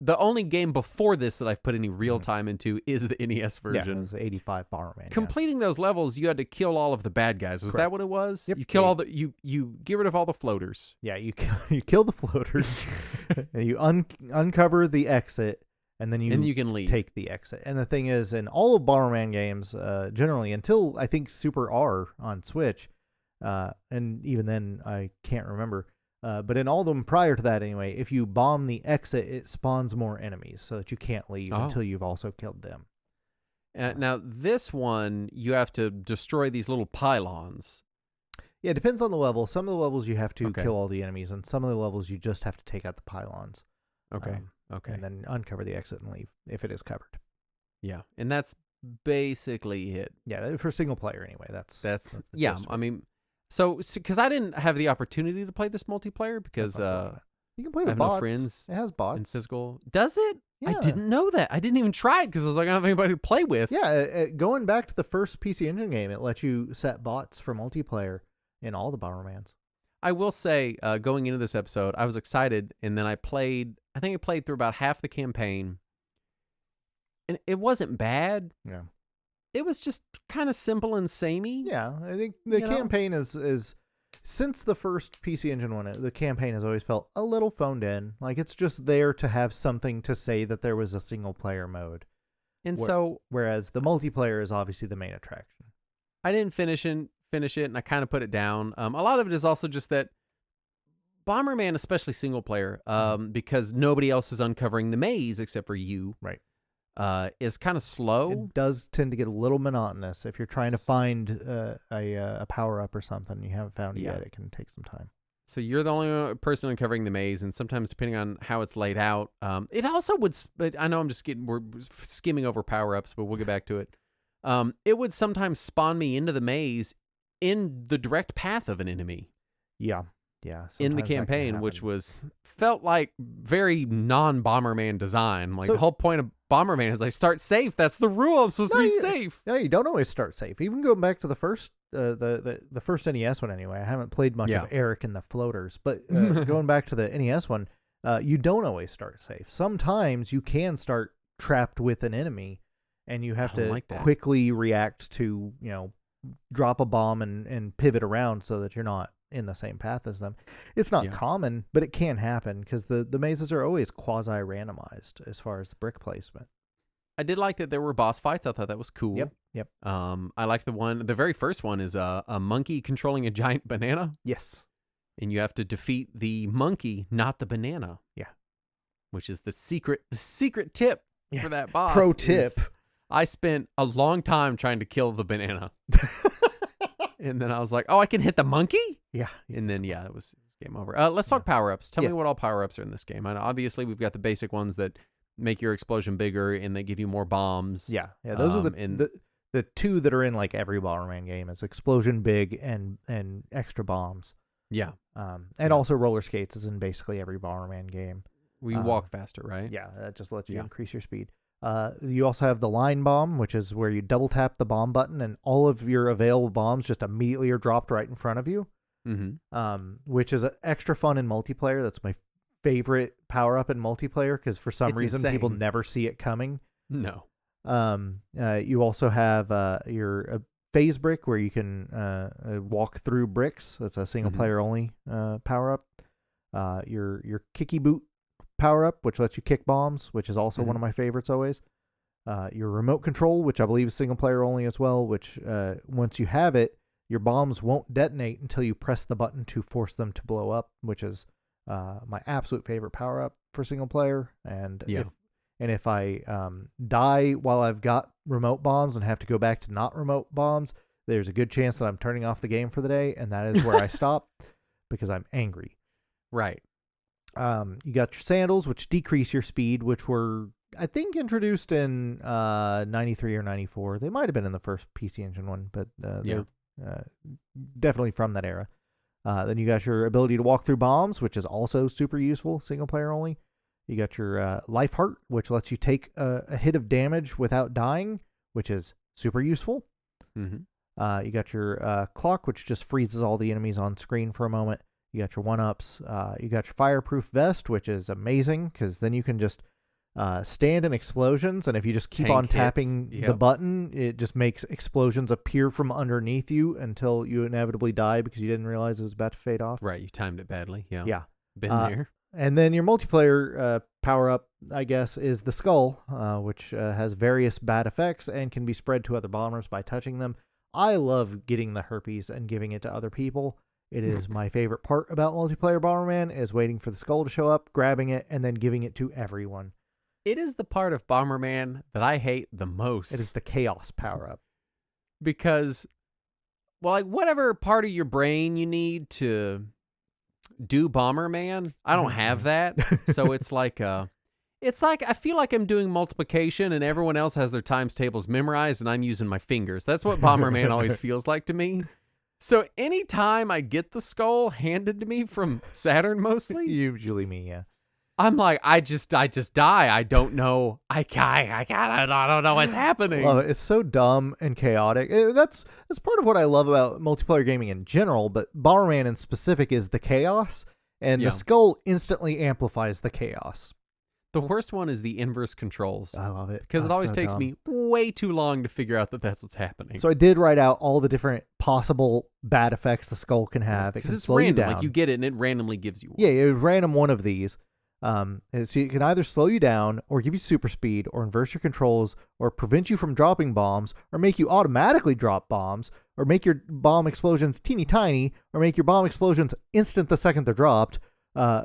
A: the only game before this that I've put any real time into is the NES version.
B: Yeah, it was the 85 Bomberman.
A: Completing those levels, you had to kill all of the bad guys. Was that what it was?
B: Yep.
A: You kill all the you get rid of all the floaters.
B: Yeah, you kill the floaters, and you uncover the exit, and then you
A: can leave.
B: Take the exit. And the thing is, in all of Bomberman games, generally until I think Super R on Switch, and even then I can't remember. But in all of them prior to that anyway, if you bomb the exit, it spawns more enemies so that you can't leave until you've also killed them.
A: Now, this one, you have to destroy these little pylons.
B: Yeah, it depends on the level. Some of the levels you have to kill all the enemies, and some of the levels you just have to take out the pylons.
A: Okay.
B: And then uncover the exit and leave if it is covered.
A: Yeah, and that's basically it.
B: Yeah, for single player anyway. That's the
A: I mean... So, because I didn't have the opportunity to play this multiplayer because
B: you can play with
A: bots.
B: No
A: friends.
B: It has bots.
A: In physical. Does it?
B: Yeah.
A: I didn't know that. I didn't even try it because I was like, I don't have anybody to play with.
B: Yeah, going back to the first PC Engine game, it lets you set bots for multiplayer in all the Bombermans.
A: I will say, going into this episode, I was excited, and then I played through about half the campaign, and it wasn't bad.
B: Yeah.
A: It was just kind of simple and samey.
B: Yeah, I think the campaign is since the first PC Engine one, the campaign has always felt a little phoned in. Like it's just there to have something to say that there was a single player mode.
A: And
B: whereas the multiplayer is obviously the main attraction.
A: I didn't finish it, and I kind of put it down. A lot of it is also just that Bomberman, especially single player, because nobody else is uncovering the maze except for you.
B: Right.
A: is kind of slow.
B: It does tend to get a little monotonous if you're trying to find a power up or something you haven't found it yet. It can take some time.
A: So you're the only person uncovering the maze, and sometimes depending on how it's laid out, it also would. But I know we're skimming over power ups, but we'll get back to it. It would sometimes spawn me into the maze in the direct path of an enemy.
B: Yeah.
A: In the campaign, which felt like very non-Bomberman design. Like the whole point of Bomberman is start safe. That's the rule. I'm supposed to be safe.
B: No, you don't always start safe. Even going back to the first, the first NES one anyway. I haven't played much of Eric and the Floaters, but going back to the NES one, you don't always start safe. Sometimes you can start trapped with an enemy, and you have to quickly react to drop a bomb and pivot around so that you're not in the same path as them. It's not common, but it can happen because the mazes are always quasi-randomized as far as the brick placement.
A: I did like that there were boss fights. I thought that was cool.
B: Yep.
A: I like the very first one is a monkey controlling a giant banana.
B: Yes.
A: And you have to defeat the monkey, not the banana.
B: Yeah.
A: Which is the secret tip for that boss.
B: Pro tip.
A: I spent a long time trying to kill the banana. And then I was like, oh, I can hit the monkey?
B: Yeah.
A: And then, it was game over. Let's talk power-ups. Tell me what all power-ups are in this game. And obviously, we've got the basic ones that make your explosion bigger and they give you more bombs.
B: Yeah. Those are the two that are in like every Bomberman game. Is explosion big and extra bombs.
A: Yeah.
B: And also roller skates is in basically every Bomberman game.
A: We walk faster, right?
B: Yeah, that just lets you increase your speed. You also have the line bomb, which is where you double tap the bomb button and all of your available bombs just immediately are dropped right in front of you.
A: Mm-hmm.
B: Which is extra fun in multiplayer. That's my favorite power up in multiplayer because for some reason people never see it coming.
A: No.
B: You also have your phase brick where you can walk through bricks. That's a single player only power up. Your kicky boot power up, which lets you kick bombs, which is also one of my favorites always. Your remote control, which I believe is single player only as well, which once you have it, your bombs won't detonate until you press the button to force them to blow up, which is my absolute favorite power up for single player. And if I die while I've got remote bombs and have to go back to not remote bombs, there's a good chance that I'm turning off the game for the day, and that is where I stop because I'm angry.
A: Right.
B: You got your sandals, which decrease your speed, which were, I think, introduced in 93 or 94. They might have been in the first PC Engine one, but they're definitely from that era. Then you got your ability to walk through bombs, which is also super useful, single player only. You got your life heart, which lets you take a hit of damage without dying, which is super useful.
A: Mm-hmm.
B: You got your clock, which just freezes all the enemies on screen for a moment. You got your 1-ups. You got your fireproof vest, which is amazing because then you can just stand in explosions, and if you just keep on tapping the button, it just makes explosions appear from underneath you until you inevitably die because you didn't realize it was about to fade off.
A: Right, you timed it badly.
B: Yeah.
A: Been there.
B: And then your multiplayer power-up, I guess, is the skull, which has various bad effects and can be spread to other bombers by touching them. I love getting the herpes and giving it to other people. It is my favorite part about multiplayer Bomberman is waiting for the skull to show up, grabbing it, and then giving it to everyone.
A: It is the part of Bomberman that I hate the most.
B: It is the chaos power-up.
A: Because, well, like, whatever part of your brain you need to do Bomberman, I don't have that. So it's like I feel like I'm doing multiplication and everyone else has their times tables memorized and I'm using my fingers. That's what Bomberman always feels like to me. So anytime I get the skull handed to me from Saturn, mostly,
B: usually me, yeah,
A: I'm like, I just die. I don't know. I don't know what's happening.
B: Love it. It's so dumb and chaotic. That's part of what I love about multiplayer gaming in general, but Bomberman in specific is the chaos, and the skull instantly amplifies the chaos.
A: The worst one is the inverse controls.
B: I love it.
A: Because it always takes me way too long to figure out that that's what's happening.
B: So I did write out all the different possible bad effects the skull can have.
A: Because it's random. Like you get it and it randomly gives you one.
B: Yeah, it random one of these. So it can either slow you down or give you super speed or inverse your controls or prevent you from dropping bombs or make you automatically drop bombs or make your bomb explosions teeny tiny or make your bomb explosions instant the second they're dropped.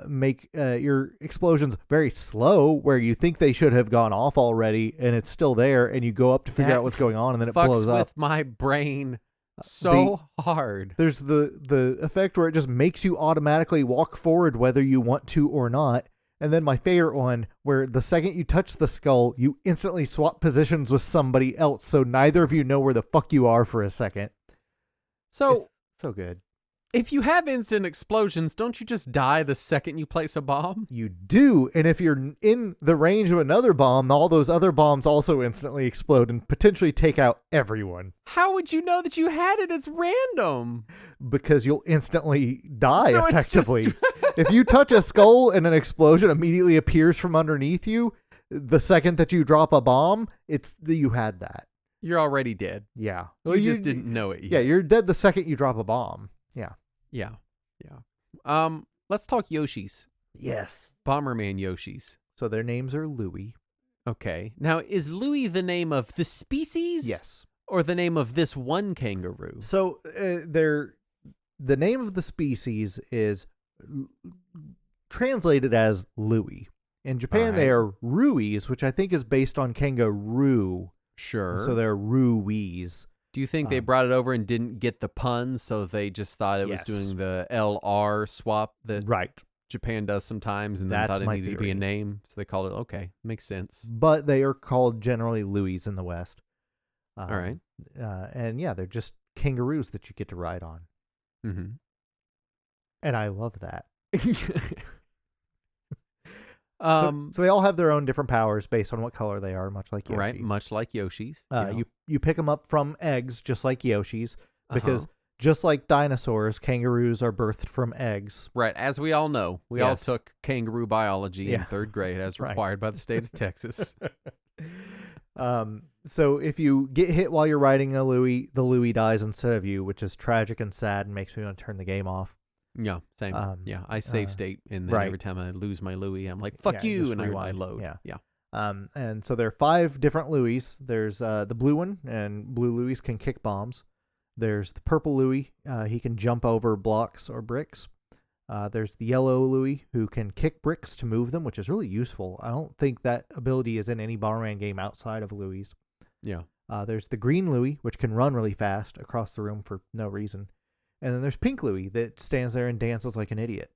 B: make your explosions very slow, where you think they should have gone off already, and it's still there, and you go up to figure out what's going on, and then it blows up.
A: Fucks with my brain so hard.
B: There's the effect where it just makes you automatically walk forward whether you want to or not. And then my favorite one, where the second you touch the skull, you instantly swap positions with somebody else, so neither of you know where the fuck you are for a second.
A: So
B: it's so good.
A: If you have instant explosions, don't you just die the second you place a bomb?
B: You do, and if you're in the range of another bomb, all those other bombs also instantly explode and potentially take out everyone.
A: How would you know that you had it? It's random.
B: Because you'll instantly die, effectively. If you touch a skull and an explosion immediately appears from underneath you, the second that you drop a bomb, you had that.
A: You're already dead.
B: Yeah.
A: You just didn't know it yet.
B: Yeah, you're dead the second you drop a bomb. Yeah.
A: Yeah. Let's talk Yoshis.
B: Yes.
A: Bomberman Yoshis.
B: So their names are Louie.
A: Okay. Now, is Louie the name of the species?
B: Yes.
A: Or the name of this one kangaroo?
B: So the name of the species is translated as Louie. In Japan, they are Ruies, which I think is based on kangaroo.
A: Sure.
B: So they're Ruies.
A: Do you think they brought it over and didn't get the puns, so they just thought it was doing the LR swap that Japan does sometimes, and then thought it needed to be a name, so they called it, okay, makes sense.
B: But they are called generally Louis in the West.
A: All right.
B: And yeah, they're just kangaroos that you get to ride on.
A: Mm-hmm.
B: And I love that. So they all have their own different powers based on what color they are, much like Yoshi.
A: Right, much like Yoshi's.
B: You pick them up from eggs, just like Yoshi's, because just like dinosaurs, kangaroos are birthed from eggs.
A: Right, as we all know. We all took kangaroo biology in third grade as required by the state of Texas.
B: So if you get hit while you're riding a Louie, the Louie dies instead of you, which is tragic and sad and makes me want to turn the game off.
A: Yeah, same. I save state, and then every time I lose my Louie, I'm like, fuck you, and I load. Yeah.
B: And so there are 5 different Louies. There's the blue one, and blue Louies can kick bombs. There's the purple Louie. He can jump over blocks or bricks. There's the yellow Louie, who can kick bricks to move them, which is really useful. I don't think that ability is in any Bomberman game outside of Louie's.
A: Yeah.
B: There's the green Louie, which can run really fast across the room for no reason. And then there's pink Louie that stands there and dances like an idiot.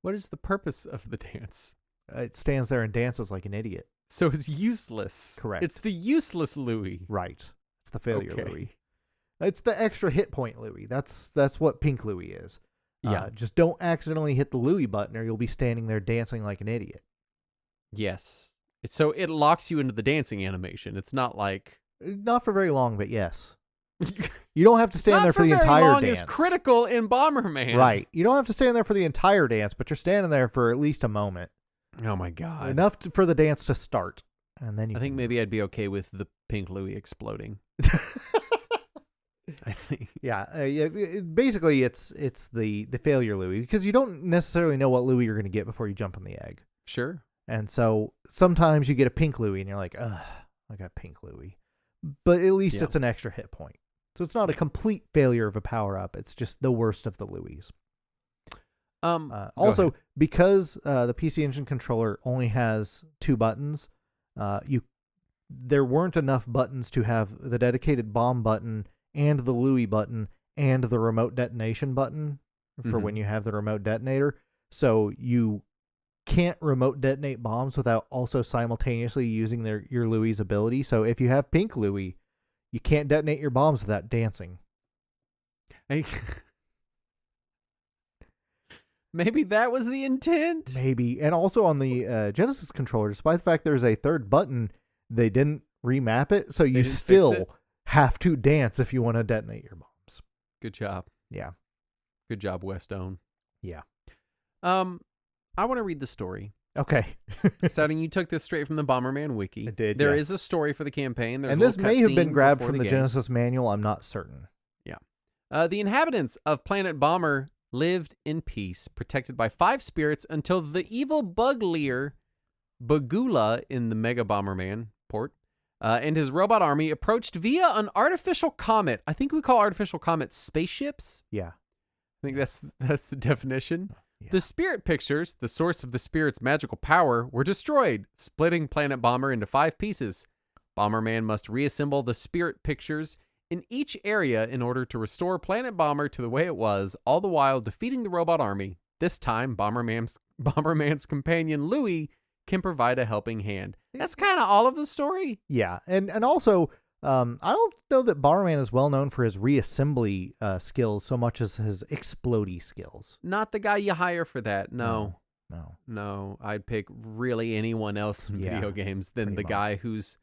A: What is the purpose of the dance?
B: It stands there and dances like an idiot.
A: So it's useless.
B: Correct.
A: It's the useless Louie.
B: Right. It's the failure Louie. It's the extra hit point Louie. That's what pink Louie is.
A: Yeah.
B: Just don't accidentally hit the Louie button or you'll be standing there dancing like an idiot.
A: Yes. So it locks you into the dancing animation. It's not like...
B: Not for very long, but yes. You don't have to stand there for the entire
A: long
B: dance.
A: Is critical in Bomberman.
B: Right. You don't have to stand there for the entire dance, but you're standing there for at least a moment.
A: Oh my god.
B: Enough for the dance to start. And then
A: I think maybe I'd be okay with the pink Louie exploding. I think.
B: Yeah. Basically, it's the failure Louie, because you don't necessarily know what Louie you're going to get before you jump on the egg.
A: Sure.
B: And so sometimes you get a pink Louie and you're like, ugh, I got pink Louie. But at least it's an extra hit point. So it's not a complete failure of a power-up. It's just the worst of the Louies. Also, because the PC Engine controller only has 2 buttons, there weren't enough buttons to have the dedicated bomb button and the Louie button and the remote detonation button for when you have the remote detonator. So you can't remote detonate bombs without also simultaneously using your Louie's ability. So if you have pink Louie, you can't detonate your bombs without dancing.
A: Maybe that was the intent.
B: Maybe. And also on the Genesis controller, despite the fact there's a third button, they didn't remap it. So you still have to dance if you want to detonate your bombs.
A: Good job.
B: Yeah.
A: Good job, Westone.
B: Yeah.
A: I want to read the story.
B: Okay.
A: Sounding, you took this straight from the Bomberman wiki.
B: I did.
A: There is a story for the campaign.
B: And this may have been grabbed from the Genesis manual. I'm not certain.
A: Yeah. The inhabitants of Planet Bomber lived in peace, protected by 5 spirits until the evil bug leader Bagula in the Mega Bomberman port and his robot army approached via an artificial comet. I think we call artificial comets spaceships.
B: Yeah.
A: I think that's the definition.
B: Yeah.
A: The spirit pictures, the source of the spirit's magical power, were destroyed, splitting Planet Bomber into 5 pieces. Bomberman must reassemble the spirit pictures in each area in order to restore Planet Bomber to the way it was, all the while defeating the robot army. This time, Bomberman's companion Louie can provide a helping hand. That's kind of all of the story.
B: Yeah, and also, I don't know that Bomberman is well known for his reassembly skills so much as his explodey skills.
A: Not the guy you hire for that.
B: No.
A: I'd pick really anyone else in video games than the
B: much.
A: guy who's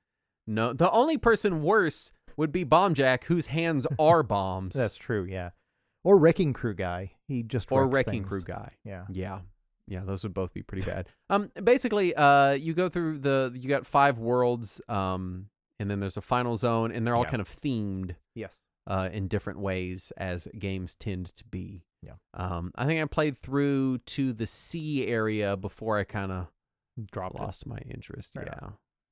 A: the only person worse would be Bombjack, whose hands are bombs.
B: That's true. Yeah, or Wrecking Crew guy. He just
A: Crew guy. Yeah, those would both be pretty bad. Basically, you go through you got 5 worlds, and then there's a final zone, and they're all kind of themed.
B: Yes.
A: In different ways, as games tend to be.
B: Yeah.
A: I think I played through to the sea area before I kind of lost my interest.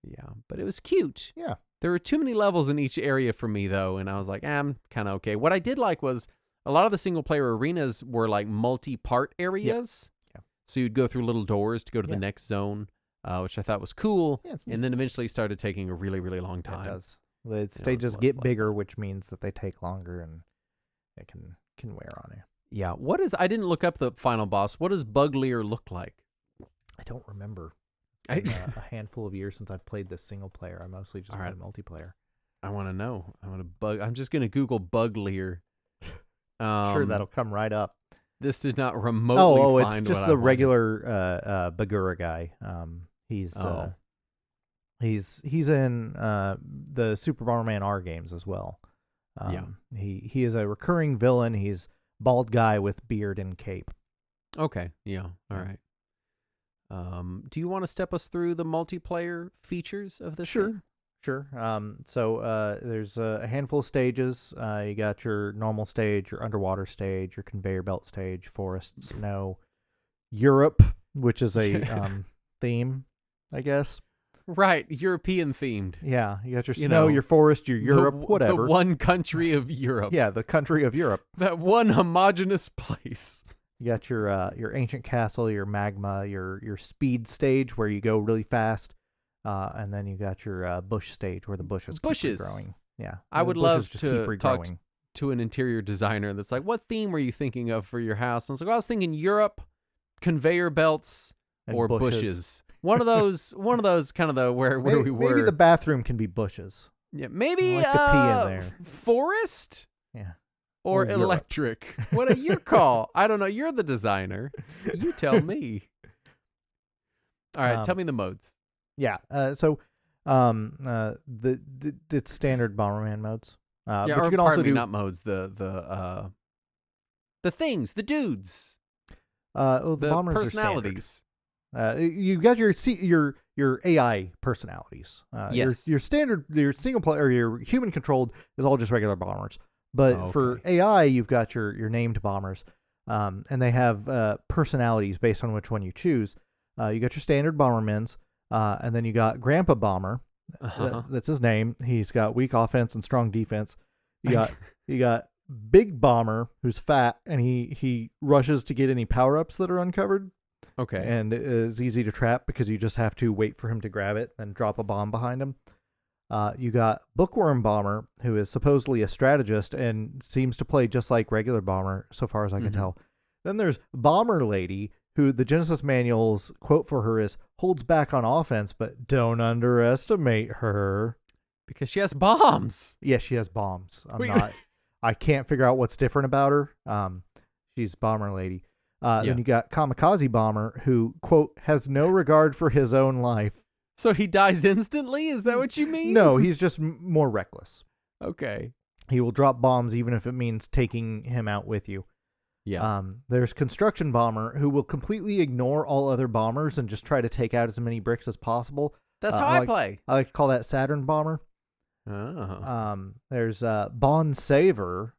A: Yeah, but it was cute.
B: Yeah.
A: There were too many levels in each area for me though, and I was like, I'm kind of okay. What I did like was a lot of the single player arenas were like multi-part areas.
B: Yeah.
A: So you'd go through little doors to go to the next zone, which I thought was cool.
B: Yeah,
A: and then eventually started taking a really, really long time.
B: It does. The stages get bigger, which means that they take longer and it can wear on you.
A: Yeah. I didn't look up the final boss. What does Buglier look like?
B: I don't remember. It's been a handful of years since I've played this single player. I mostly just play multiplayer. I
A: want to know. I'm just going to Google Buglier.
B: Sure, that'll come right up.
A: This did not remotely find
B: it's just the regular Bagura guy. He's in the Super Bomberman R games as well. He is a recurring villain. He's bald guy with beard and cape.
A: Okay. Yeah. All right. Do you want to step us through the multiplayer features of this?
B: Sure. So there's a handful of stages. You got your normal stage, your underwater stage, your conveyor belt stage, forest, snow, Europe, which is a theme, I guess.
A: Right, European themed.
B: Yeah, you got your snow, your forest, your Europe, whatever.
A: The one country of Europe.
B: Yeah, the country of Europe.
A: That one homogeneous place.
B: You got your ancient castle, your magma, your speed stage where you go really fast, and then you got your bush stage where the bushes keep growing. Yeah,
A: I would love to talk to an interior designer that's like, what theme were you thinking of for your house? And I was like, I was thinking Europe, conveyor belts,
B: and
A: or bushes. One of those kind of where we were.
B: Maybe the bathroom can be bushes.
A: Yeah, maybe
B: like the pee in there.
A: Forest.
B: Yeah.
A: Or electric. What are your call? I don't know. You're the designer. You tell me. All right, tell me the modes.
B: Yeah. So the it's standard Bomberman modes.
A: But you can also do not modes. The things, the dudes.
B: The bombers
A: personalities.
B: You got your AI personalities.
A: Yes.
B: Your standard, your single player, or your human controlled is all just regular bombers. But for AI, you've got your named bombers, and they have personalities based on which one you choose. You got your standard Bombermans, and then you got Grandpa Bomber. That's his name. He's got weak offense and strong defense. You got Big Bomber, who's fat, and he rushes to get any power-ups that are uncovered.
A: Okay.
B: And is easy to trap because you just have to wait for him to grab it and drop a bomb behind him. You got Bookworm Bomber, who is supposedly a strategist and seems to play just like regular Bomber, so far as I can tell. Then there's Bomber Lady, who the Genesis manual's quote for her is, holds back on offense, but don't underestimate her.
A: Because she has bombs.
B: Yes, she has bombs. I can't figure out what's different about her. She's Bomber Lady. Then you got Kamikaze Bomber, who, quote, has no regard for his own life.
A: So he dies instantly? Is that what you mean?
B: No, he's just more reckless.
A: Okay.
B: He will drop bombs even if it means taking him out with you.
A: Yeah.
B: There's Construction Bomber, who will completely ignore all other bombers and just try to take out as many bricks as possible.
A: That's how I play.
B: I like to call that Saturn Bomber. There's Bond Saver,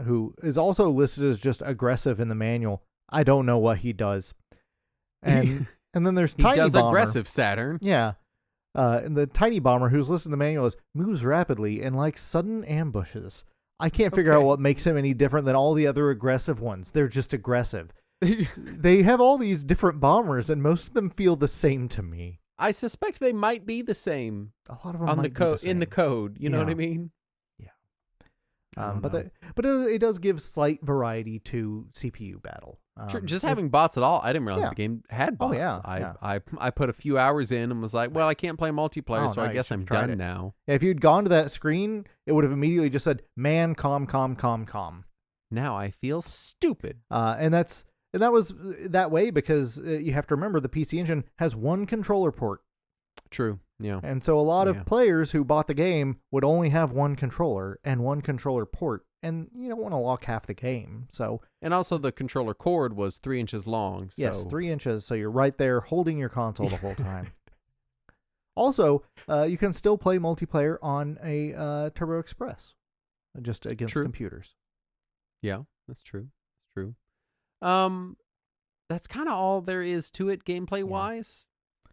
B: who is also listed as just aggressive in the manual. I don't know what he does. And and then there's Tiny Bomber. He does
A: aggressive, Saturn.
B: Yeah. And the Tiny Bomber, who's listed in the manual, is moves rapidly and likes sudden ambushes. I can't figure out what makes him any different than all the other aggressive ones. They're just aggressive. They have all these different bombers, and most of them feel the same to me.
A: I suspect they might be the same.
B: A lot of them
A: on
B: might
A: the
B: be the
A: code
B: same.
A: in the code. You know what I mean?
B: Yeah. But it does give slight variety to CPU battle.
A: Just having bots at all, I didn't realize the game had bots.
B: Oh, yeah.
A: I put a few hours in and was like, well, I can't play multiplayer, so
B: no,
A: I guess I'm done now.
B: Yeah, if you'd gone to that screen, it would have immediately just said, man, com.
A: Now I feel stupid.
B: And that was that way because you have to remember the PC Engine has one controller port.
A: True. Yeah.
B: And so a lot of players who bought the game would only have one controller and one controller port, and you don't want to lock half the game. So
A: and also the controller cord was 3 inches long. So.
B: Yes, 3 inches. So you're right there holding your console the whole time. Also, you can still play multiplayer on a Turbo Express, just against computers.
A: Yeah, that's true. That's kind of all there is to it gameplay wise.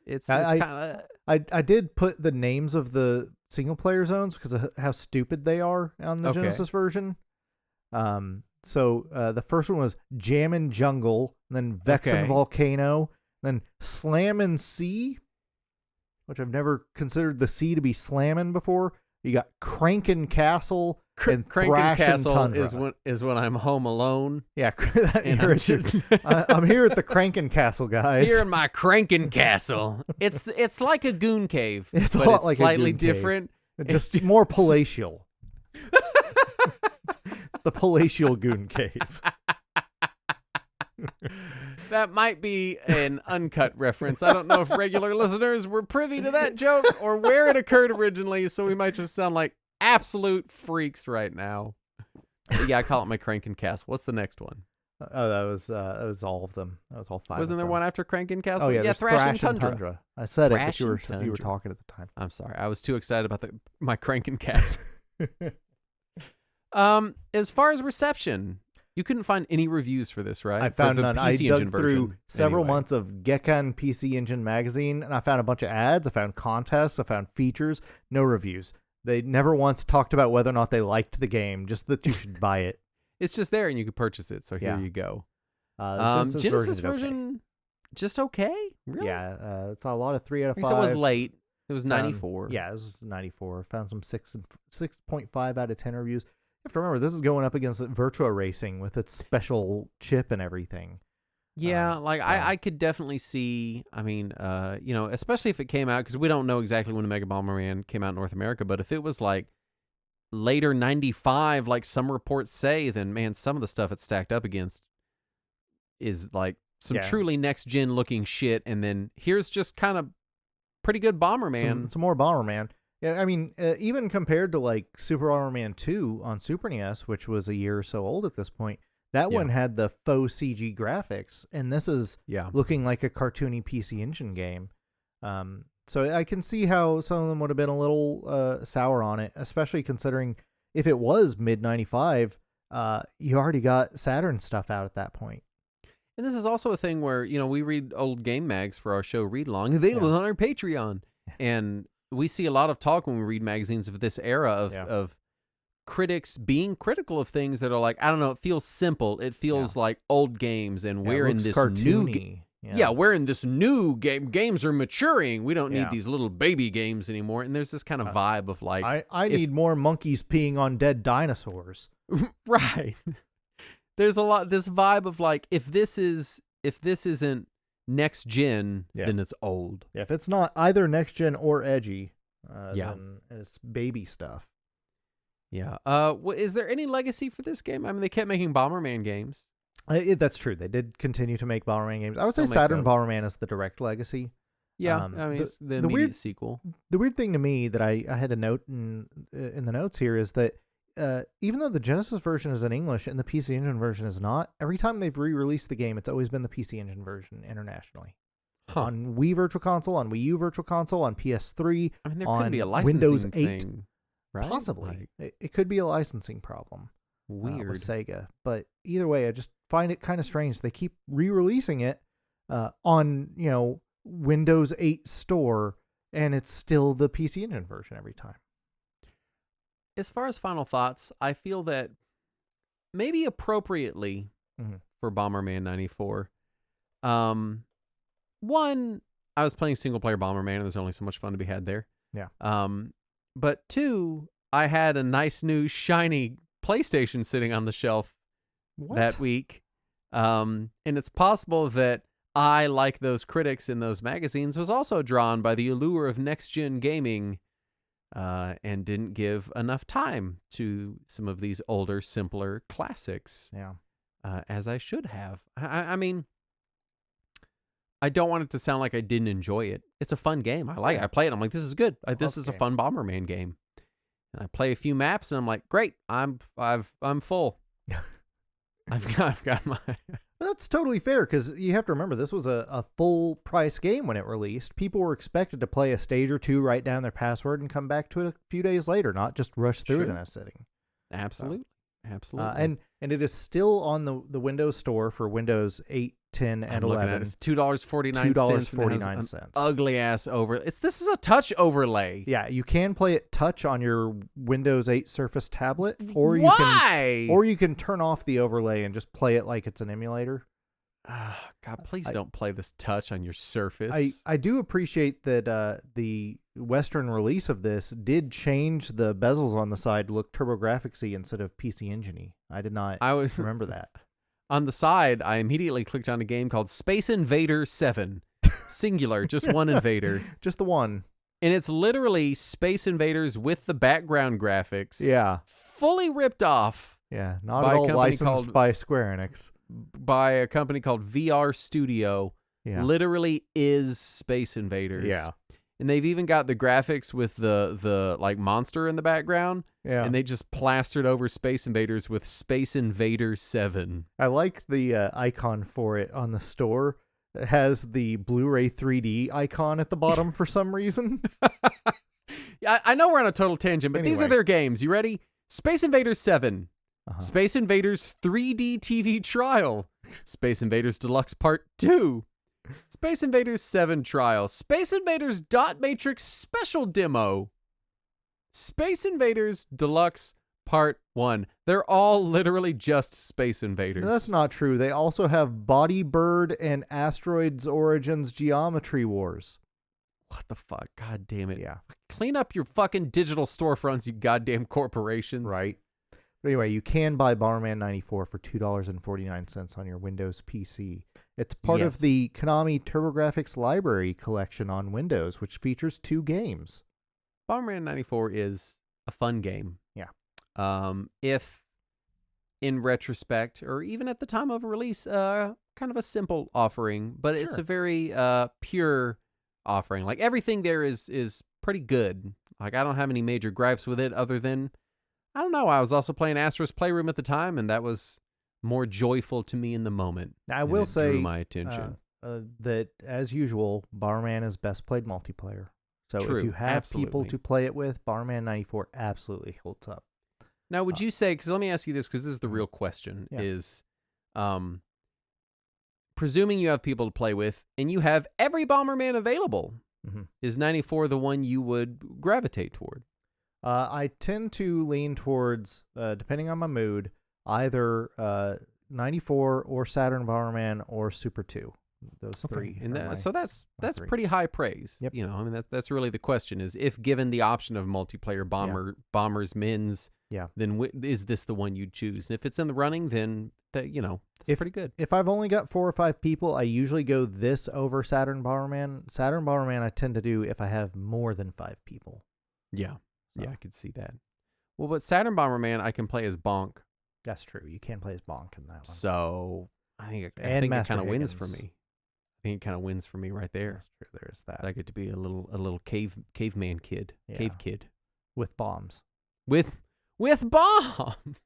A: It's kind of.
B: I did put the names of the single player zones because of how stupid they are on the Genesis version. So the first one was Jammin' Jungle, and then Vexen Volcano, then Slammin' Sea, which I've never considered the sea to be slammin' before. You got Crankin' Castle and
A: Crankin' Castle
B: Tundra.
A: is when I'm home alone.
B: Yeah, I'm here at the Crankin' Castle, guys.
A: Here in my Crankin' Castle. It's like a goon cave,
B: but
A: a lot like slightly different.
B: Just more palatial. The palatial goon cave.
A: That might be an uncut reference. I don't know if regular listeners were privy to that joke or where it occurred originally, so we might just sound like absolute freaks right now. But yeah, I call it my Crankin' Castle. What's the next one?
B: Oh, that was all of them. That was all 5.
A: Wasn't there one after Crankin' Castle?
B: Oh yeah,
A: Thrash and Tundra.
B: I said it, but you were talking at the time.
A: I'm sorry. I was too excited about my Crankin' Castle. As far as reception, you couldn't find any reviews for this, right?
B: I found none. I dug through several
A: anyway.
B: months of Gekkan PC Engine magazine, and I found a bunch of ads. I found contests. I found features. No reviews. They never once talked about whether or not they liked the game, just that you should buy it.
A: It's just there, and you could purchase it. So here you go.
B: Genesis
A: version, just okay. Really?
B: Yeah, it's a lot of 3 out of 5.
A: It was late. It was 94.
B: Yeah, it was 94. Found some 6.5 out of 10 reviews. You have to remember, this is going up against Virtua Racing with its special chip and everything.
A: Yeah, I could definitely see, I mean, especially if it came out, because we don't know exactly when the Mega Bomberman came out in North America, but if it was like later 95, like some reports say, then man, some of the stuff it's stacked up against is like some truly next-gen looking shit, and then here's just kind of pretty good Bomberman.
B: Some more Bomberman. Yeah, I mean, even compared to like Super Bomberman 2 on Super NES, which was a year or so old at this point, that one had the faux CG graphics, and this is looking like a cartoony PC Engine game. So I can see how some of them would have been a little sour on it, especially considering if it was mid-95, you already got Saturn stuff out at that point.
A: And this is also a thing where, we read old game mags for our show Read Along, available on our Patreon. And we see a lot of talk when we read magazines of this era of critics being critical of things that are like, I don't know, it feels simple. It feels like old games, and we're in this
B: cartoony.
A: new we're in this new game. Games are maturing. We don't need these little baby games anymore. And there's this kind of vibe of like,
B: I need more monkeys peeing on dead dinosaurs.
A: Right. There's this vibe of like, if this isn't next gen, then it's old.
B: Yeah, if it's not either next gen or edgy, then it's baby stuff.
A: Yeah. Is there any legacy for this game? I mean, they kept making Bomberman games.
B: That's true. They did continue to make Bomberman games. I would say Saturn Bomberman is the direct legacy.
A: Yeah, I mean, it's the immediate sequel.
B: The weird thing to me that I had a note in the notes here is that even though the Genesis version is in English and the PC Engine version is not, every time they've re-released the game, it's always been the PC Engine version internationally. On Wii Virtual Console, on Wii U Virtual Console, on PS3,
A: I mean, there
B: on
A: could be a licensing
B: Windows 8.
A: thing, right?
B: Possibly. It could be a licensing problem.
A: Weird.
B: With Sega. But either way, I just find it kind of strange. They keep re-releasing it on, Windows 8 store, and it's still the PC Engine version every time.
A: As far as final thoughts, I feel that maybe appropriately for Bomberman 94. One, I was playing single player Bomberman, and there's only so much fun to be had there.
B: Yeah.
A: But two, I had a nice new shiny PlayStation sitting on the shelf that week. And it's possible that I, like those critics in those magazines, was also drawn by the allure of next-gen gaming and didn't give enough time to some of these older, simpler classics.
B: Yeah.
A: As I should have. I mean, I don't want it to sound like I didn't enjoy it. It's a fun game. I like it. I play it. I'm like, this is good. This is a fun Bomberman game. And I play a few maps, and I'm like, great. I'm full. I've got my.
B: That's totally fair, because you have to remember this was a full price game when it released. People were expected to play a stage or two, write down their password, and come back to it a few days later, not just rush through it in a sitting.
A: Absolutely. Absolutely.
B: And it is still on the Windows Store for Windows 8, 10, and 11.
A: It's $2.49.
B: $2.49.
A: Ugly ass over. This is a touch overlay.
B: Yeah, you can play it touch on your Windows 8 Surface tablet, or you can turn off the overlay and just play it like it's an emulator.
A: God, please don't play this touch on your Surface.
B: I do appreciate that the Western release of this did change the bezels on the side to look TurboGrafx-y instead of PC Engine-y. I did not remember that.
A: On the side, I immediately clicked on a game called Space Invader 7. Singular, just one invader.
B: Just the one.
A: And it's literally Space Invaders with the background graphics.
B: Yeah.
A: Fully ripped off.
B: Yeah, not at all licensed by Square Enix.
A: By a company called VR Studio.
B: Yeah.
A: Literally is Space Invaders.
B: Yeah.
A: And they've even got the graphics with the like monster in the background.
B: Yeah.
A: And they just plastered over Space Invaders with Space Invader 7.
B: I like the icon for it on the store. It has the Blu-ray 3D icon at the bottom for some reason.
A: Yeah, I know we're on a total tangent, but these are their games. You ready? Space Invaders 7. Space Invaders 3D TV Trial. Space Invaders Deluxe Part 2. Space Invaders 7 Trial. Space Invaders Dot Matrix Special Demo. Space Invaders Deluxe Part 1. They're all literally just Space Invaders.
B: No, that's not true. They also have Body Bird and Asteroids Origins Geometry Wars.
A: What the fuck? God damn it.
B: Yeah.
A: Clean up your fucking digital storefronts, you goddamn corporations.
B: Right. But anyway, you can buy Bomberman 94 for $2.49 on your Windows PC. It's part of the Konami TurboGrafx Library collection on Windows, which features 2 games.
A: Bomberman 94 is a fun game.
B: Yeah.
A: If in retrospect, or even at the time of release, kind of a simple offering, but it's a very pure offering. Like everything there is pretty good. Like I don't have any major gripes with it other than, I don't know, I was also playing Astro's Playroom at the time, and that was more joyful to me in the moment.
B: I will say
A: drew my attention.
B: That, as usual, Bomberman is best played multiplayer. So
A: True,
B: if you have
A: absolutely.
B: people to play it with, Bomberman 94 absolutely holds up.
A: Now, would you say, because let me ask you this, because this is the real question, is presuming you have people to play with, and you have every Bomberman available, is 94 the one you would gravitate toward?
B: I tend to lean towards, depending on my mood, either 94 or Saturn Bomberman or Super 2. Those three.
A: And so that's pretty high praise.
B: Yep.
A: You know, I mean that's really the question is, if given the option of multiplayer bombers mins, then is this the one you'd choose? And if it's in the running, then that's pretty good.
B: If I've only got 4 or 5 people, I usually go this over Saturn Bomberman. Saturn Bomberman I tend to do if I have more than 5 people.
A: Yeah. So. Yeah, I could see that. Well, but Saturn Bomberman I can play as Bonk.
B: That's true. You can play as Bonk in that one.
A: So I think it kind of wins for me. I think it kind of wins for me right there.
B: That's true. There is that.
A: I get to be a little caveman kid, cave kid
B: with bombs.
A: With bombs.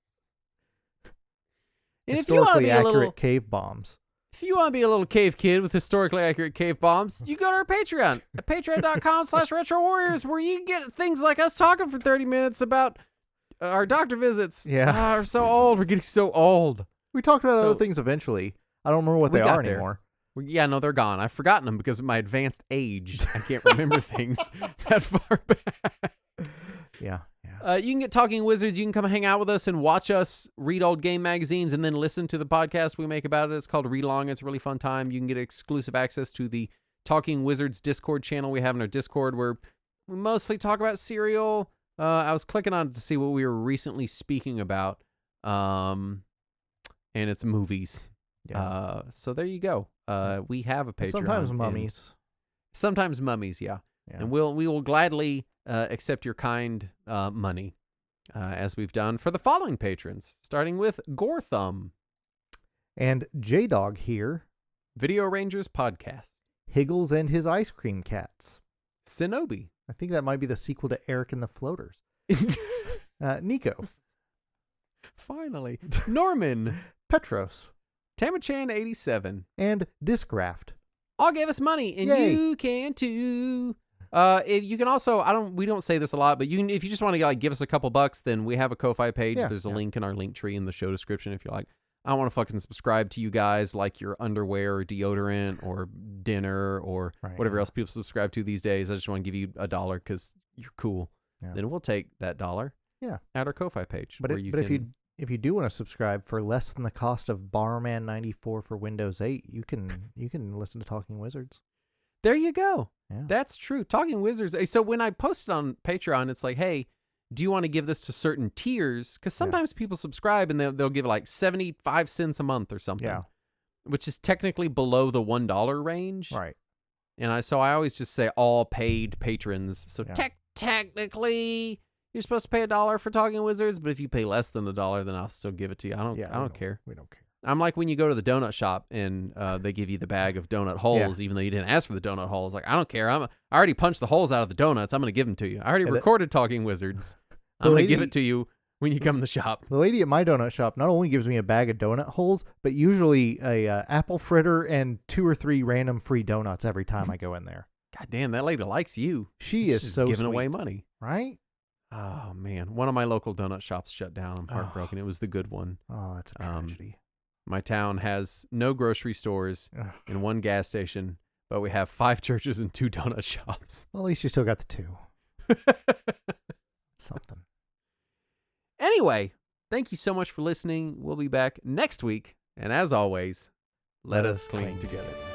A: And
B: historically accurate cave bombs.
A: If you want to be a little cave kid with historically accurate cave bombs, you go to our Patreon at patreon.com/Retro Warriors, where you can get things like us talking for 30 minutes about our doctor visits.
B: Yeah.
A: We're so old. We're getting so old.
B: We talked about other things eventually. I don't remember what they are anymore.
A: Yeah, no, they're gone. I've forgotten them because of my advanced age. I can't remember things that far back.
B: Yeah.
A: You can get Talking Wizards. You can come hang out with us and watch us read old game magazines and then listen to the podcast we make about it. It's called Read Along. It's a really fun time. You can get exclusive access to the Talking Wizards Discord channel we have in our Discord, where we mostly talk about cereal. I was clicking on it to see what we were recently speaking about, and it's movies. Yeah. So there you go. We have a Patreon.
B: Sometimes mummies.
A: Yeah. And we will gladly accept your kind money, as we've done for the following patrons, starting with Gorthum.
B: And J-Dog here.
A: Video Rangers Podcast.
B: Higgles and his Ice Cream Cats.
A: Shinobi.
B: I think that might be the sequel to Eric and the Floaters. Nico.
A: Finally. Norman.
B: Petros.
A: Tamachan87.
B: And Discraft.
A: All gave us money, and
B: Yay.
A: You can too. You can also, we don't say this a lot, but you can, if you just want to give us a couple bucks, then we have a Ko-Fi page.
B: Yeah,
A: There's a link in our link tree in the show description if you're like, I don't want to fucking subscribe to you guys like your underwear or deodorant or dinner or whatever else people subscribe to these days. I just want to give you $1 because you're cool. Yeah. Then we'll take that $1 at our Ko-Fi page.
B: But if you do want to subscribe for less than the cost of Bomberman 94 for Windows 8, you can listen to Talking Wizards.
A: There you go.
B: Yeah.
A: That's true. Talking Wizards. So when I posted on Patreon, it's like, hey, do you want to give this to certain tiers? Because sometimes people subscribe and they'll give like 75 cents a month or something.
B: Yeah. Which
A: is technically below the $1 range.
B: Right.
A: And I always just say all paid patrons. So technically you're supposed to pay $1 for Talking Wizards, but if you pay less than $1, then I'll still give it to you. I don't care.
B: We don't care.
A: I'm like when you go to the donut shop and they give you the bag of donut holes, even though you didn't ask for the donut holes. Like, I don't care. I already punched the holes out of the donuts. I'm going to give them to you. I already recorded Talking Wizards. I'm going to give it to you when you come to the shop.
B: The lady at my donut shop not only gives me a bag of donut holes, but usually a apple fritter and 2 or 3 random free donuts every time I go in there.
A: God damn, that lady likes you.
B: She's so
A: giving
B: sweet.
A: Away money.
B: Right?
A: Oh, man. One of my local donut shops shut down. I'm heartbroken. It was the good one.
B: Oh, that's a tragedy.
A: My town has no grocery stores and 1 gas station, but we have 5 churches and 2 donut shops.
B: Well, at least you still got the 2. Something.
A: Anyway, thank you so much for listening. We'll be back next week. And as always, let us cling together.